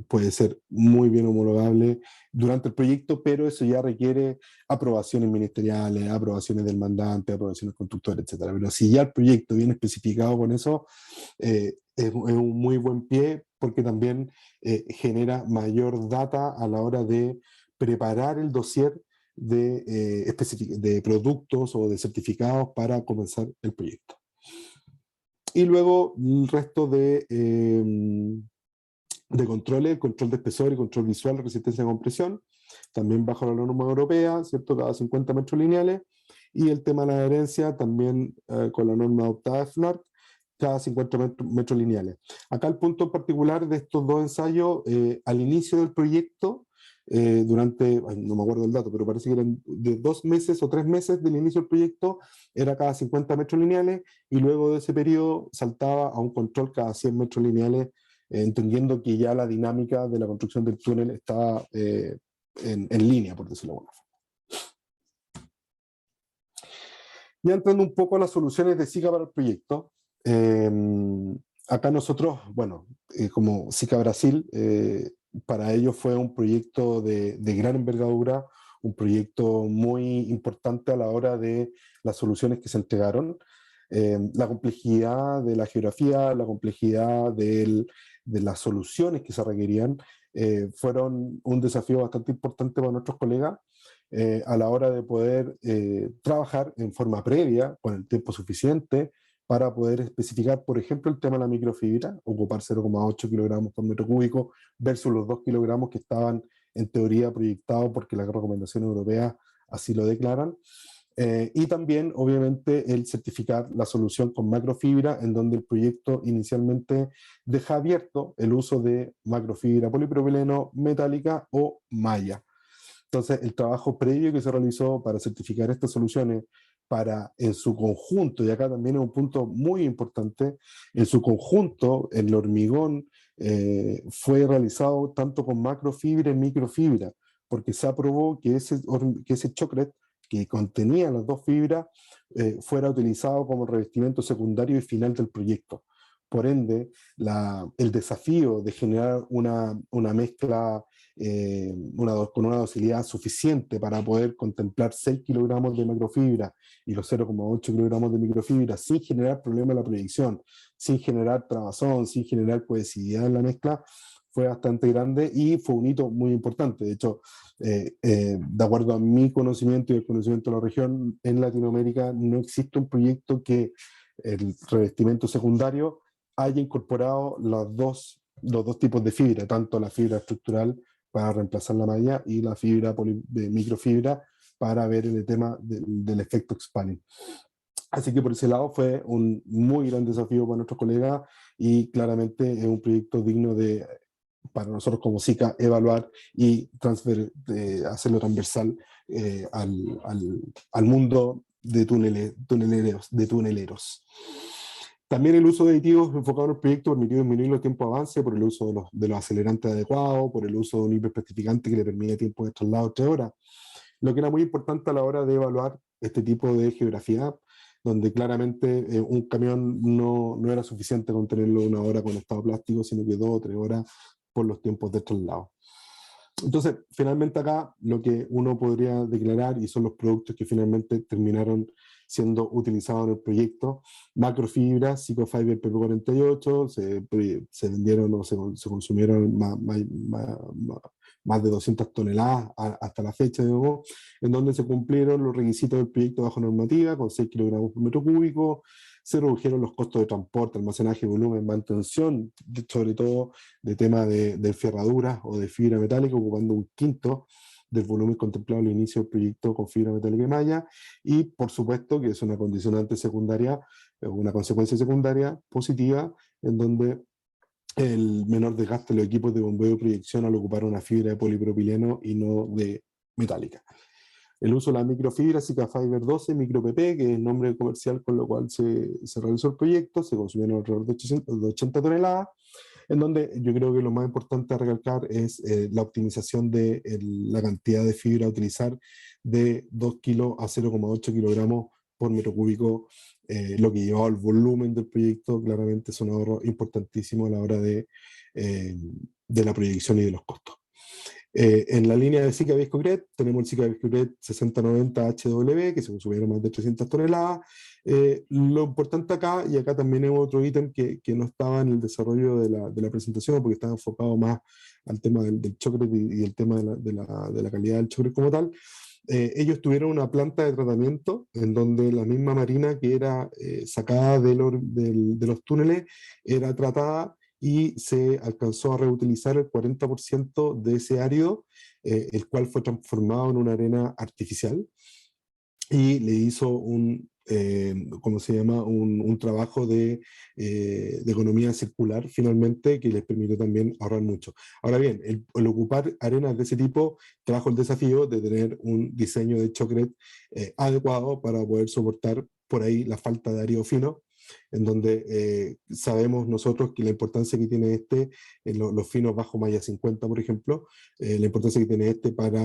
puede ser muy bien homologable durante el proyecto, pero eso ya requiere aprobaciones ministeriales, aprobaciones del mandante, aprobaciones constructoras, etc. Pero si ya el proyecto viene especificado con eso, es un muy buen pie porque también genera mayor data a la hora de preparar el dossier de productos o de certificados para comenzar el proyecto. Y luego el resto de controles, control de espesor y control visual, resistencia a compresión, también bajo la norma europea, ¿cierto? Cada 50 metros lineales. Y el tema de la adherencia también con la norma adoptada de FNARC, cada 50 metros lineales. Acá el punto en particular de estos dos ensayos, al inicio del proyecto, durante, no me acuerdo el dato, pero parece que eran de 2 meses o 3 meses del inicio del proyecto, era cada 50 metros lineales, y luego de ese periodo saltaba a un control cada 100 metros lineales, entendiendo que ya la dinámica de la construcción del túnel está en línea, por decirlo de alguna forma. Ya entrando un poco a las soluciones de SICA para el proyecto, acá nosotros, bueno, como SICA Brasil, para ellos fue un proyecto de gran envergadura, un proyecto muy importante a la hora de las soluciones que se entregaron. La complejidad de la geografía, la complejidad de las soluciones que se requerían, fueron un desafío bastante importante para nuestros colegas, a la hora de poder trabajar en forma previa, con el tiempo suficiente, para poder especificar, por ejemplo, el tema de la microfibra, ocupar 0,8 kilogramos por metro cúbico versus los 2 kilogramos que estaban en teoría proyectados porque las recomendaciones europeas así lo declaran. Y también, obviamente, el certificar la solución con macrofibra, en donde el proyecto inicialmente deja abierto el uso de macrofibra polipropileno metálica o malla. Entonces, el trabajo previo que se realizó para certificar estas soluciones para en su conjunto, y acá también es un punto muy importante, en su conjunto el hormigón fue realizado tanto con macrofibra y microfibra, porque se aprobó que ese choclet que contenía las dos fibras fuera utilizado como revestimiento secundario y final del proyecto. Por ende, el desafío de generar una mezcla con una docilidad suficiente para poder contemplar 6 kilogramos de macrofibra y los 0,8 kilogramos de microfibra sin generar problema en la proyección, sin generar trabazón, sin generar cohesividad en la mezcla, fue bastante grande y fue un hito muy importante. De hecho, de acuerdo a mi conocimiento y el conocimiento de la región, en Latinoamérica no existe un proyecto que el revestimiento secundario haya incorporado los dos tipos de fibra, tanto la fibra estructural para reemplazar la malla y la fibra de microfibra para ver el tema del efecto expanding. Así que por ese lado fue un muy gran desafío para nuestros colegas y claramente es un proyecto digno de, para nosotros como SICA, evaluar y hacerlo transversal al mundo de tuneleros. También el uso de aditivos enfocado en el proyecto permitió disminuir los tiempos de avance por el uso de los acelerantes adecuados, por el uso de un hiperespecificante que le permite tiempo de traslado de 3 horas. Lo que era muy importante a la hora de evaluar este tipo de geografía, donde claramente un camión no era suficiente con tenerlo 1 hora conectado a plástico, sino que 2 o 3 horas por los tiempos de traslado. Entonces, finalmente acá lo que uno podría declarar, y son los productos que finalmente terminaron siendo utilizados en el proyecto: macrofibra, Psychofiber PP48, se vendieron o se consumieron más de 200 toneladas hasta la fecha, digamos, en donde se cumplieron los requisitos del proyecto bajo normativa, con 6 kilogramos por metro cúbico, se redujeron los costos de transporte, almacenaje, volumen, mantención, sobre todo de tema de ferraduras o de fibra metálica, ocupando 1/5 del volumen contemplado al inicio del proyecto con fibra metálica y malla, y por supuesto que es una condicionante secundaria, una consecuencia secundaria positiva, en donde el menor desgaste de los equipos de bombeo y proyección al ocupar una fibra de polipropileno y no de metálica. El uso de la microfibra Psychofiber 12, micro PP, que es el nombre comercial con lo cual se realizó el proyecto, se consumieron alrededor de 80 toneladas, en donde yo creo que lo más importante a recalcar es la optimización de la cantidad de fibra a utilizar de 2 kilos a 0,8 kilogramos por metro cúbico, lo que llevaba al volumen del proyecto. Claramente es un ahorro importantísimo a la hora de la proyección y de los costos. En la línea de Zika Viscocret tenemos el Zika Viscocret 6090 HW, que se consumieron más de 300 toneladas. Lo importante acá, y acá también es otro ítem que no estaba en el desarrollo de la presentación, porque estaba enfocado más al tema del chocret y el tema de la calidad del chocret como tal. Ellos tuvieron una planta de tratamiento en donde la misma marina que era sacada de los túneles era tratada y se alcanzó a reutilizar el 40% de ese árido, el cual fue transformado en una arena artificial y le hizo ¿cómo se llama? Un trabajo de economía circular finalmente que les permitió también ahorrar mucho. Ahora bien, el ocupar arenas de ese tipo trajo el desafío de tener un diseño de chocret adecuado para poder soportar por ahí la falta de árido fino, en donde sabemos nosotros que la importancia que tiene los finos bajo malla 50, por ejemplo, la importancia que tiene para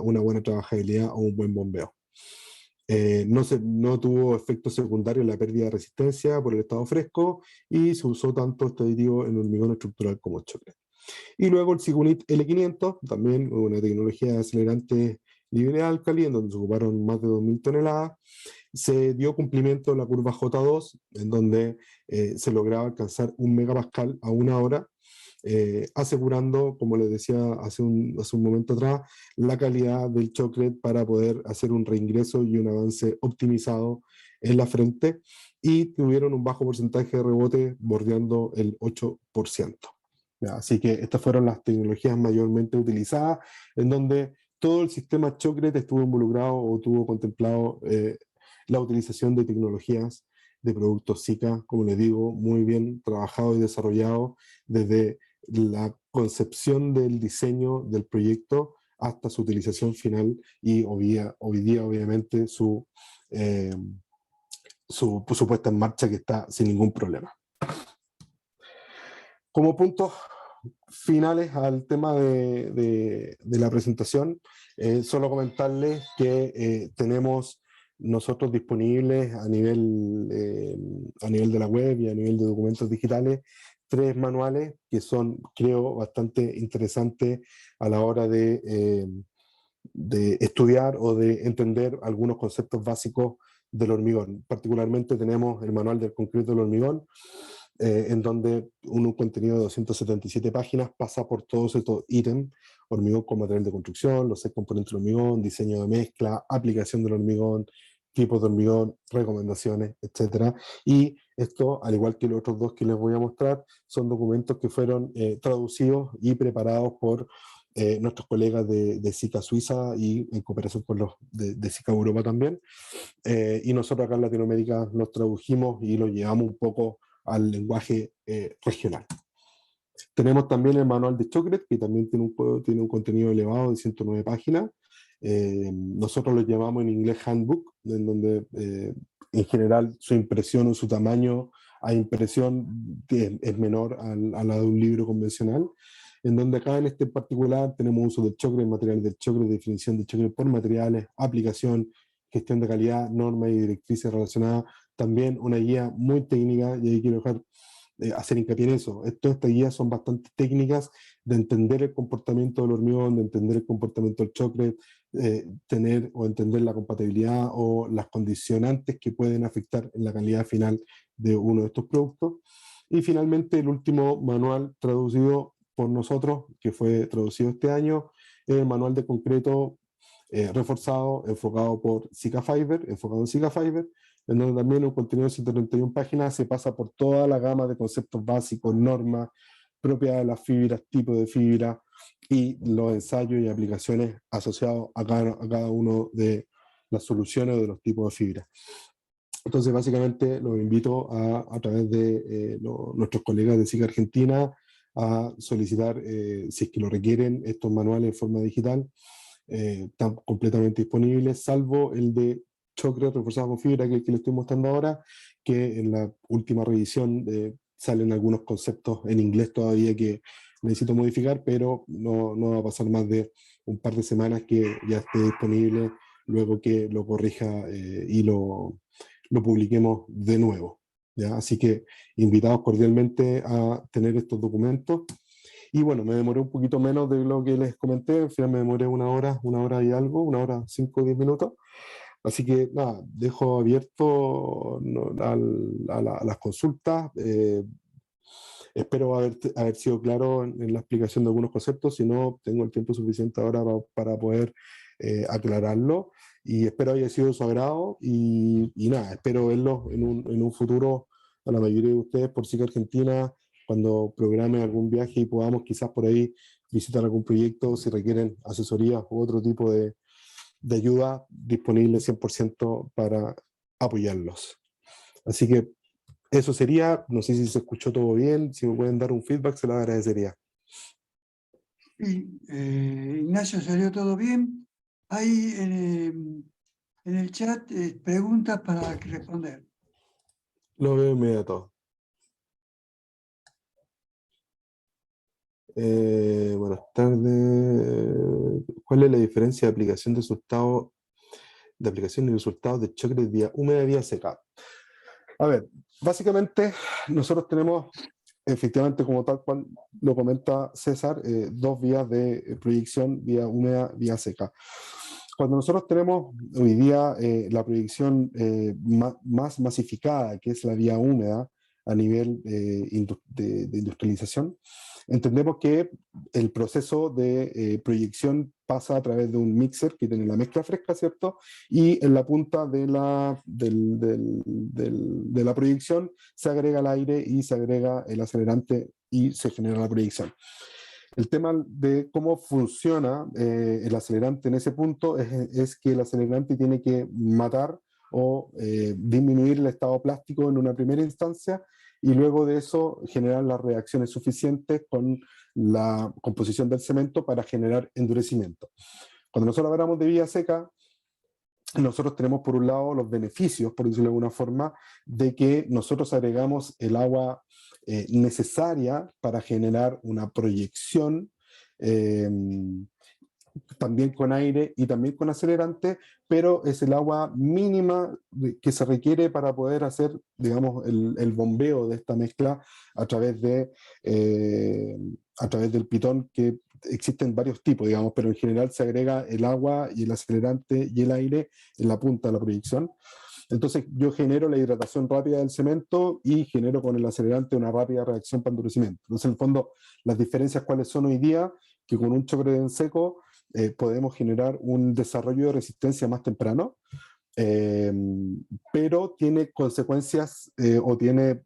una buena trabajabilidad o un buen bombeo. No tuvo efectos secundarios en la pérdida de resistencia por el estado fresco y se usó tanto este aditivo en hormigón estructural como choclet. Y luego el Sigunit L500, también una tecnología de acelerante libre álcali, en donde se ocuparon más de 2.000 toneladas. Se dio cumplimiento a la curva J2, en donde se lograba alcanzar 1 megapascal a 1 hora, asegurando, como les decía hace un momento atrás, la calidad del choclet para poder hacer un reingreso y un avance optimizado en la frente, y tuvieron un bajo porcentaje de rebote bordeando el 8%. Así que estas fueron las tecnologías mayormente utilizadas, en donde todo el sistema choclet estuvo involucrado o tuvo contemplado la utilización de tecnologías de productos Zika, como les digo, muy bien trabajado y desarrollado desde la concepción del diseño del proyecto hasta su utilización final y hoy día obviamente su puesta en marcha, que está sin ningún problema. Como puntos finales al tema de la presentación, solo comentarles que tenemos nosotros disponibles a nivel de la web y a nivel de documentos digitales 3 manuales que son, creo, bastante interesantes a la hora de estudiar o de entender algunos conceptos básicos del hormigón. Particularmente tenemos el manual del concreto del hormigón, en donde un contenido de 277 páginas pasa por todos estos ítems: hormigón con material de construcción, los 6 componentes del hormigón, diseño de mezcla, aplicación del hormigón, tipos de hormigón, recomendaciones, etc. Y esto, al igual que los otros 2 que les voy a mostrar, son documentos que fueron traducidos y preparados por nuestros colegas de Zika Suiza y en cooperación con los de Zika Europa también. Y nosotros acá en Latinoamérica los tradujimos y los llevamos un poco al lenguaje regional. Tenemos también el manual de choclet, que también tiene un contenido elevado de 109 páginas. Nosotros lo llamamos en inglés handbook, en donde en general su impresión o su tamaño a impresión es menor a la de un libro convencional, en donde acá en este en particular tenemos uso del choclet, materiales del choclet, definición de choclet por materiales, aplicación, gestión de calidad, normas y directrices relacionadas. También una guía muy técnica, y ahí quiero hacer hincapié en eso. Estas guías son bastante técnicas de entender el comportamiento del hormigón, de entender el comportamiento del choclet, tener o entender la compatibilidad o las condicionantes que pueden afectar en la calidad final de uno de estos productos. Y finalmente el último manual traducido por nosotros, que fue traducido este año, el manual de concreto reforzado, enfocado en Zika Fiber, en donde también un contenido de 131 páginas se pasa por toda la gama de conceptos básicos, normas, propiedades de las fibras, tipo de fibra y los ensayos y aplicaciones asociados a cada uno de las soluciones o de los tipos de fibra. Entonces, básicamente, los invito a través de nuestros colegas de Zika Argentina a solicitar, si es que lo requieren, estos manuales en forma digital. Están completamente disponibles, salvo el de choclet reforzado con fibra, que es el que les estoy mostrando ahora, que en la última revisión salen algunos conceptos en inglés todavía que necesito modificar, pero no va a pasar más de un par de semanas que ya esté disponible, luego que lo corrija y lo publiquemos de nuevo, ¿ya? Así que invitados cordialmente a tener estos documentos. Y bueno, me demoré un poquito menos de lo que les comenté, al final me demoré una hora y algo, una hora, 5 o 10 minutos. Así que nada, dejo abierto a las consultas. Espero haber sido claro en la explicación de algunos conceptos, si no, tengo el tiempo suficiente ahora para poder aclararlo, y espero haya sido de su agrado, y nada, espero verlos en un futuro a la mayoría de ustedes por SICA Argentina, cuando programe algún viaje y podamos quizás por ahí visitar algún proyecto, si requieren asesoría u otro tipo de ayuda, disponible 100% para apoyarlos. Así que eso sería, no sé si se escuchó todo bien, si me pueden dar un feedback se lo agradecería. Sí, Ignacio, ¿salió todo bien? Hay en el chat preguntas para responder. Lo veo inmediato. Buenas tardes. ¿Cuál es la diferencia de aplicación de resultados, de aplicación y resultados de choque de vía húmeda y vía seca? A ver, básicamente nosotros tenemos, efectivamente, como tal cual lo comenta César, dos vías de proyección, vía húmeda, vía seca. Cuando nosotros tenemos hoy día la proyección más masificada, que es la vía húmeda a nivel de industrialización, entendemos que el proceso de proyección pasa a través de un mixer que tiene la mezcla fresca, ¿cierto? Y en la punta de de la proyección se agrega el aire y se agrega el acelerante y se genera la proyección. El tema de cómo funciona el acelerante en ese punto es que el acelerante tiene que matar o disminuir el estado plástico en una primera instancia, y luego de eso generar las reacciones suficientes con la composición del cemento para generar endurecimiento. Cuando nosotros hablamos de vía seca, nosotros tenemos por un lado los beneficios, por decirlo de alguna forma, de que nosotros agregamos el agua necesaria para generar una proyección, también con aire y también con acelerante, pero es el agua mínima que se requiere para poder hacer, digamos, el bombeo de esta mezcla a través del pitón, que existen varios tipos, digamos, pero en general se agrega el agua y el acelerante y el aire en la punta de la proyección. Entonces yo genero la hidratación rápida del cemento y genero con el acelerante una rápida reacción para endurecimiento. Entonces, en el fondo, las diferencias cuáles son hoy día, que con un choque en seco podemos generar un desarrollo de resistencia más temprano, pero tiene consecuencias o tiene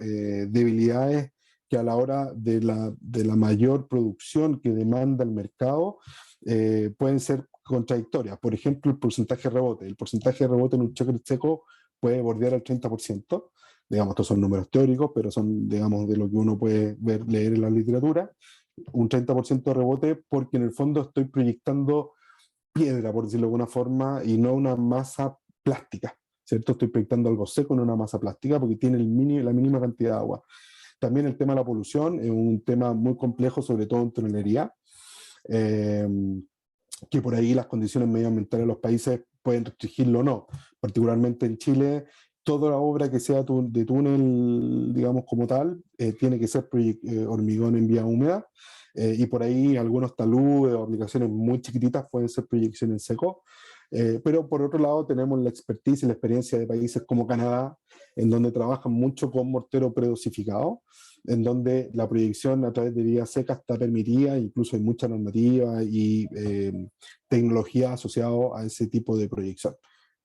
debilidades que a la hora de la mayor producción que demanda el mercado pueden ser contradictorias. Por ejemplo, el porcentaje de rebote. El porcentaje de rebote en un choque seco puede bordear al 30%. Digamos, estos son números teóricos, pero son, digamos, de lo que uno puede leer en la literatura. Un 30% de rebote, porque en el fondo estoy proyectando piedra, por decirlo de alguna forma, y no una masa plástica, ¿cierto? Estoy proyectando algo seco en una masa plástica porque tiene la mínima cantidad de agua. También el tema de la polución es un tema muy complejo, sobre todo en tunelería, que por ahí las condiciones medioambientales de los países pueden restringirlo o no. Particularmente en Chile, toda la obra que sea de túnel, digamos como tal, tiene que ser hormigón en vía húmeda, y por ahí algunos taludes o aplicaciones muy chiquititas pueden ser proyección en seco. Pero por otro lado tenemos la expertise y la experiencia de países como Canadá, en donde trabajan mucho con mortero predosificado, en donde la proyección a través de vía seca está permitida, incluso hay mucha normativa y tecnología asociada a ese tipo de proyección.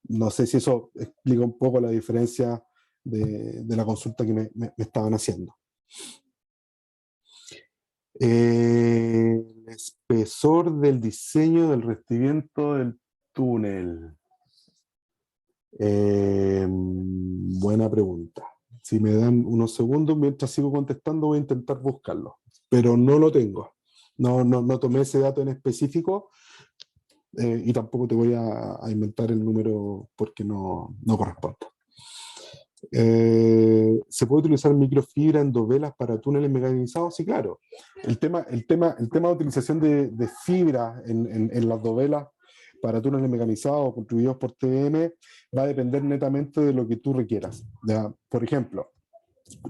No sé si eso explica un poco la diferencia de la consulta que me estaban haciendo. El espesor del diseño del revestimiento del túnel. Buena pregunta. Si me dan unos segundos mientras sigo contestando, voy a intentar buscarlo, pero no lo tengo. No tomé ese dato en específico, y tampoco te voy a inventar el número porque no corresponde. ¿Se puede utilizar microfibra en dovelas para túneles mecanizados? Sí, claro. El tema de utilización de fibra en las dovelas para túneles mecanizados construidos por TM va a depender netamente de lo que tú requieras. ¿Ya? Por ejemplo,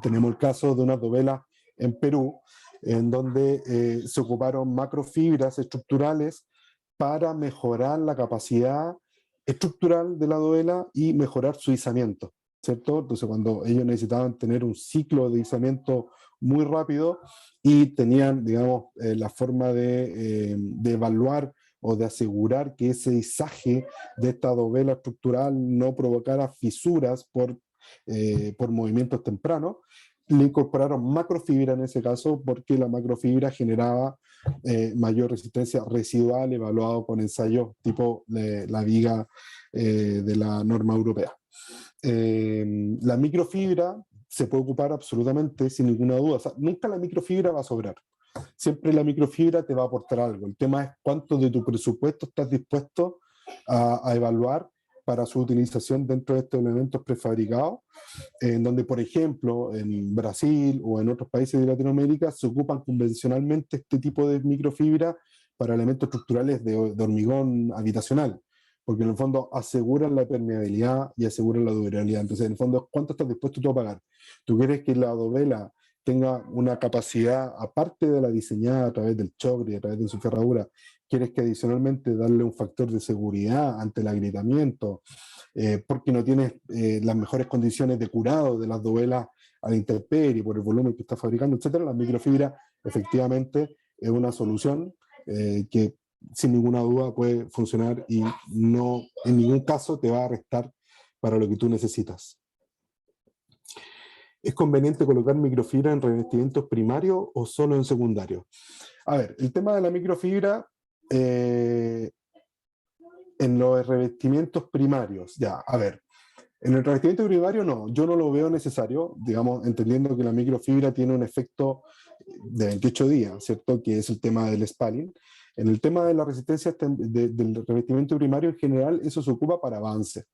tenemos el caso de unas dovelas en Perú en donde se ocuparon macrofibras estructurales para mejorar la capacidad estructural de la dovela y mejorar su izamiento, ¿cierto? Entonces, cuando ellos necesitaban tener un ciclo de izamiento muy rápido y tenían, digamos, la forma de evaluar o de asegurar que ese izaje de esta dovela estructural no provocara fisuras por movimientos tempranos, le incorporaron macrofibra en ese caso, porque la macrofibra generaba mayor resistencia residual, evaluado con ensayos tipo la viga de la norma europea. La microfibra se puede ocupar absolutamente sin ninguna duda. O sea, nunca la microfibra va a sobrar. Siempre la microfibra te va a aportar algo. El tema es cuánto de tu presupuesto estás dispuesto a evaluar para su utilización dentro de estos elementos prefabricados, en donde, por ejemplo, en Brasil o en otros países de Latinoamérica se ocupan convencionalmente este tipo de microfibra para elementos estructurales de hormigón habitacional, porque en el fondo aseguran la permeabilidad y aseguran la durabilidad. Entonces, en el fondo, ¿cuánto estás dispuesto tú a pagar? ¿Tú quieres que la dovela tenga una capacidad, aparte de la diseñada a través del chocre y a través de su ferradura, quieres que adicionalmente darle un factor de seguridad ante el agrietamiento, porque no tienes las mejores condiciones de curado de las dovelas a la intemperie por el volumen que estás fabricando, etcétera? La microfibra efectivamente es una solución que sin ninguna duda puede funcionar y no en ningún caso te va a restar para lo que tú necesitas. ¿Es conveniente colocar microfibra en revestimientos primarios o solo en secundarios? A ver, el tema de la microfibra en los revestimientos primarios, ya, a ver, en el revestimiento primario no, yo no lo veo necesario, digamos, entendiendo que la microfibra tiene un efecto de 28 días, ¿cierto? Que es el tema del spalling. En el tema de la resistencia del revestimiento primario en general, eso se ocupa para avance.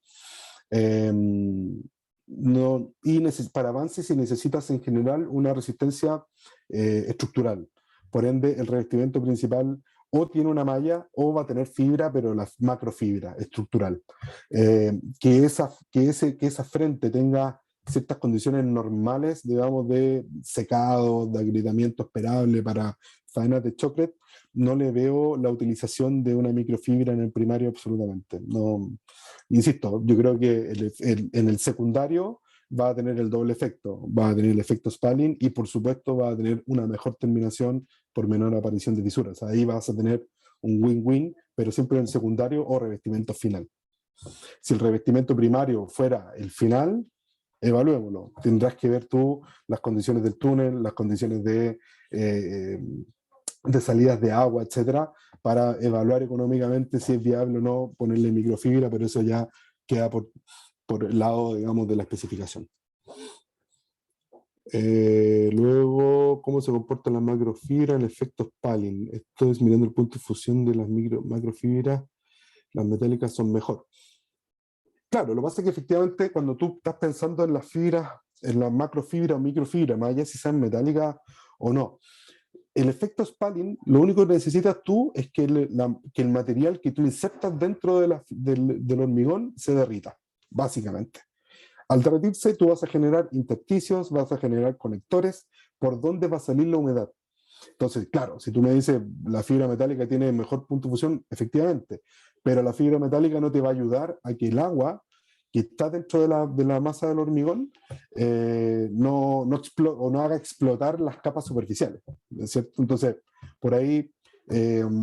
No, y para avance si necesitas en general una resistencia estructural. Por ende, el revestimiento principal o tiene una malla o va a tener fibra, pero la macrofibra estructural. Que esa frente tenga ciertas condiciones normales, digamos, de secado, de agrietamiento esperable para faenas de chocret, no le veo la utilización de una microfibra en el primario absolutamente. No, insisto, yo creo que en el secundario va a tener el doble efecto, va a tener el efecto spalling y por supuesto va a tener una mejor terminación por menor aparición de fisuras. Ahí vas a tener un win-win, pero siempre en el secundario o revestimiento final. Si el revestimiento primario fuera el final, evaluémoslo. Tendrás que ver tú las condiciones del túnel, las condiciones de salidas de agua, etcétera, para evaluar económicamente si es viable o no ponerle microfibra, pero eso ya queda por el lado, digamos, de la especificación. Luego, ¿cómo se comporta la macrofibra en efecto spalling? Esto es mirando el punto de fusión de las macrofibras, las metálicas son mejor. Claro, lo que pasa es que efectivamente cuando tú estás pensando en las fibras, en la macrofibra o microfibra, más allá si sean metálicas o no, el efecto spalling, lo único que necesitas tú es que el material que tú insertas dentro del hormigón se derrita, básicamente. Al derretirse, tú vas a generar intersticios, vas a generar conectores, por donde va a salir la humedad. Entonces, claro, si tú me dices la fibra metálica tiene mejor punto de fusión, efectivamente, pero la fibra metálica no te va a ayudar a que el agua que está dentro de la masa del hormigón no haga explotar las capas superficiales, ¿cierto? Entonces, por ahí,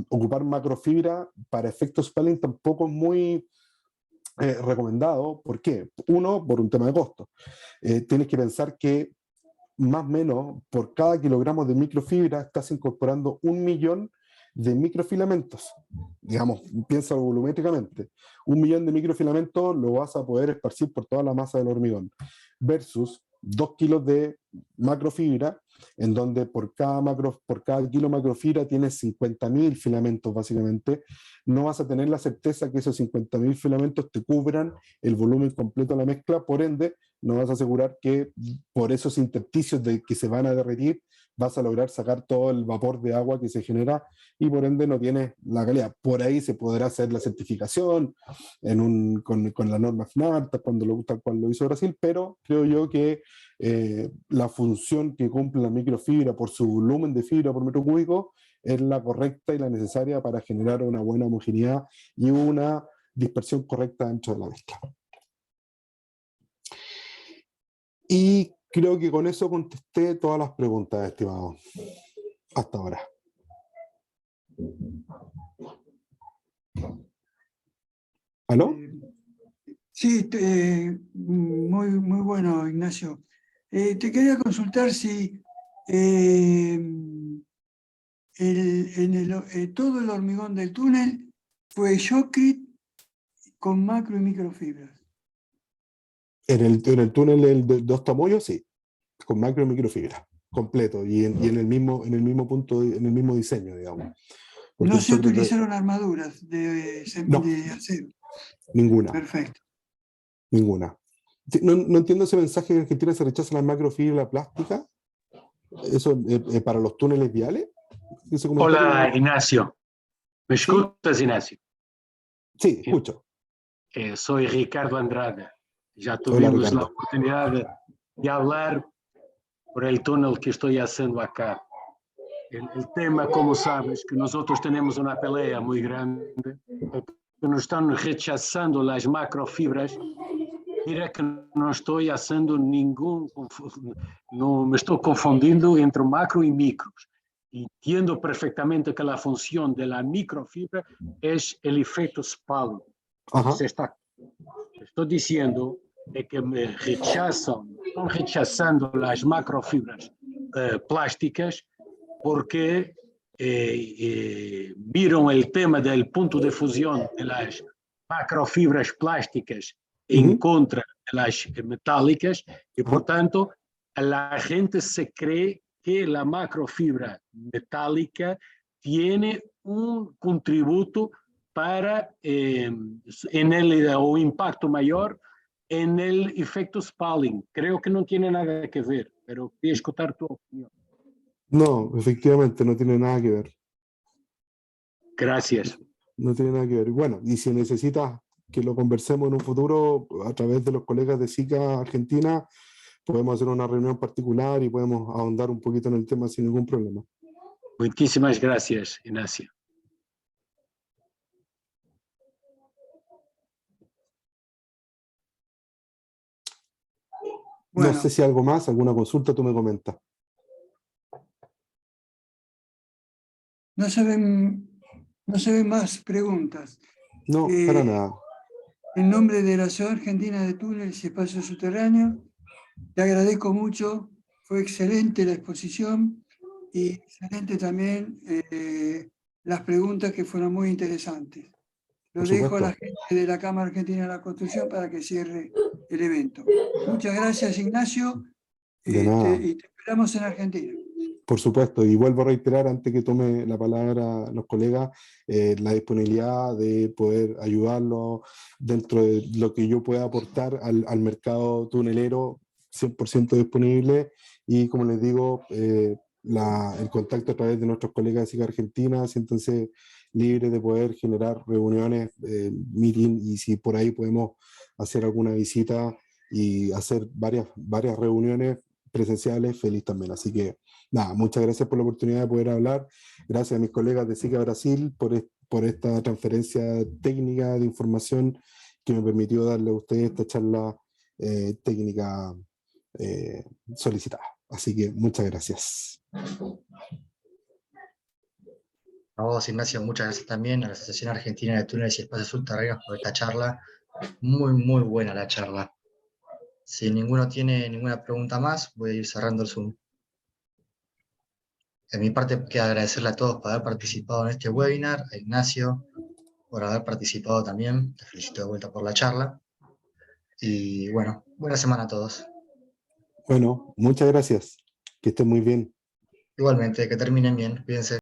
ocupar macrofibra para efectos spalling tampoco es muy recomendado. ¿Por qué? Uno, por un tema de costo. Tienes que pensar que más o menos por cada kilogramo de microfibra estás incorporando 1 millón de microfilamentos. Digamos, piensa volumétricamente. 1 millón de microfilamentos lo vas a poder esparcir por toda la masa del hormigón. Versus 2 kilos de macrofibra, en donde por cada kilo macrofibra tienes 50.000 filamentos, básicamente. No vas a tener la certeza que esos 50.000 filamentos te cubran el volumen completo de la mezcla, por ende, no vas a asegurar que por esos intersticios que se van a derretir vas a lograr sacar todo el vapor de agua que se genera y por ende no tienes la calidad. Por ahí se podrá hacer la certificación con la norma FNART, tal cual lo hizo Brasil, pero creo yo que la función que cumple la microfibra por su volumen de fibra por metro cúbico es la correcta y la necesaria para generar una buena homogeneidad y una dispersión correcta dentro de la mezcla. Y creo que con eso contesté todas las preguntas, estimado, hasta ahora. ¿Aló? Sí, muy bueno, Ignacio. Te quería consultar si todo el hormigón del túnel fue shotcrete con macro y microfibras. En el túnel de Dos Tamoyos, sí, con macro y microfibra, completo, y en el mismo punto, en el mismo diseño, digamos. Porque No se utilizaron armaduras de acero. Ninguna. Perfecto. Ninguna. No entiendo ese mensaje que en Argentina se rechaza la macrofibra plástica. ¿Eso para los túneles viales? Hola, Ignacio. ¿Me ¿Sí? escuchas, Ignacio? Sí, escucho. Soy Ricardo Andrade. Ya Hola, tuvimos la Ricardo. oportunidad de hablar por el túnel que estoy haciendo acá. El tema, como sabes, que nosotros tenemos una pelea muy grande, que nos están rechazando las macrofibras. Mira que no estoy haciendo no me estoy confundiendo entre macro y micros. Entiendo perfectamente que la función de la microfibra es el efecto Spalling. Estoy diciendo que están rechazando las macrofibras plásticas porque vieron el tema del punto de fusión de las macrofibras plásticas en contra de las metálicas y, por tanto, la gente se cree que la macrofibra metálica tiene un contributo para o impacto mayor en el efecto Spalling. Creo que no tiene nada que ver, pero quería escuchar tu opinión. No, efectivamente, no tiene nada que ver. Gracias. No tiene nada que ver. Bueno, y si necesitas que lo conversemos en un futuro a través de los colegas de SICA Argentina, podemos hacer una reunión particular y podemos ahondar un poquito en el tema sin ningún problema. Muchísimas gracias, Ignacio. Bueno, no sé si algo más, alguna consulta, tú me comentas. no se ven más preguntas. No, para nada. En nombre de la Asociación Argentina de Túneles y Espacios Subterráneos, te agradezco mucho. Fue excelente la exposición y excelente también las preguntas que fueron muy interesantes. Lo dejo a la gente de la Cámara Argentina de la Construcción para que cierre el evento. Muchas gracias, Ignacio. De nada. Y te esperamos en Argentina. Por supuesto, y vuelvo a reiterar antes que tome la palabra los colegas, la disponibilidad de poder ayudarlos dentro de lo que yo pueda aportar al mercado tunelero, 100% disponible, y como les digo, el contacto a través de nuestros colegas de SICA Argentina, siéntense libres de poder generar reuniones, meeting, y si por ahí podemos hacer alguna visita y hacer varias reuniones presenciales, feliz también. Así que nada, muchas gracias por la oportunidad de poder hablar. Gracias a mis colegas de SICA Brasil por esta transferencia técnica de información que me permitió darle a ustedes esta charla técnica solicitada. Así que muchas gracias. A vos, Ignacio, muchas gracias también a la Asociación Argentina de Túneles y Espacios Subterráneos por esta charla. Muy buena la charla. Si ninguno tiene ninguna pregunta más, voy a ir cerrando el Zoom. De mi parte, queda agradecerle a todos por haber participado en este webinar, a Ignacio por haber participado también. Te felicito de vuelta por la charla. Y bueno, buena semana a todos. Bueno, muchas gracias. Que estén muy bien. Igualmente, que terminen bien. Cuídense.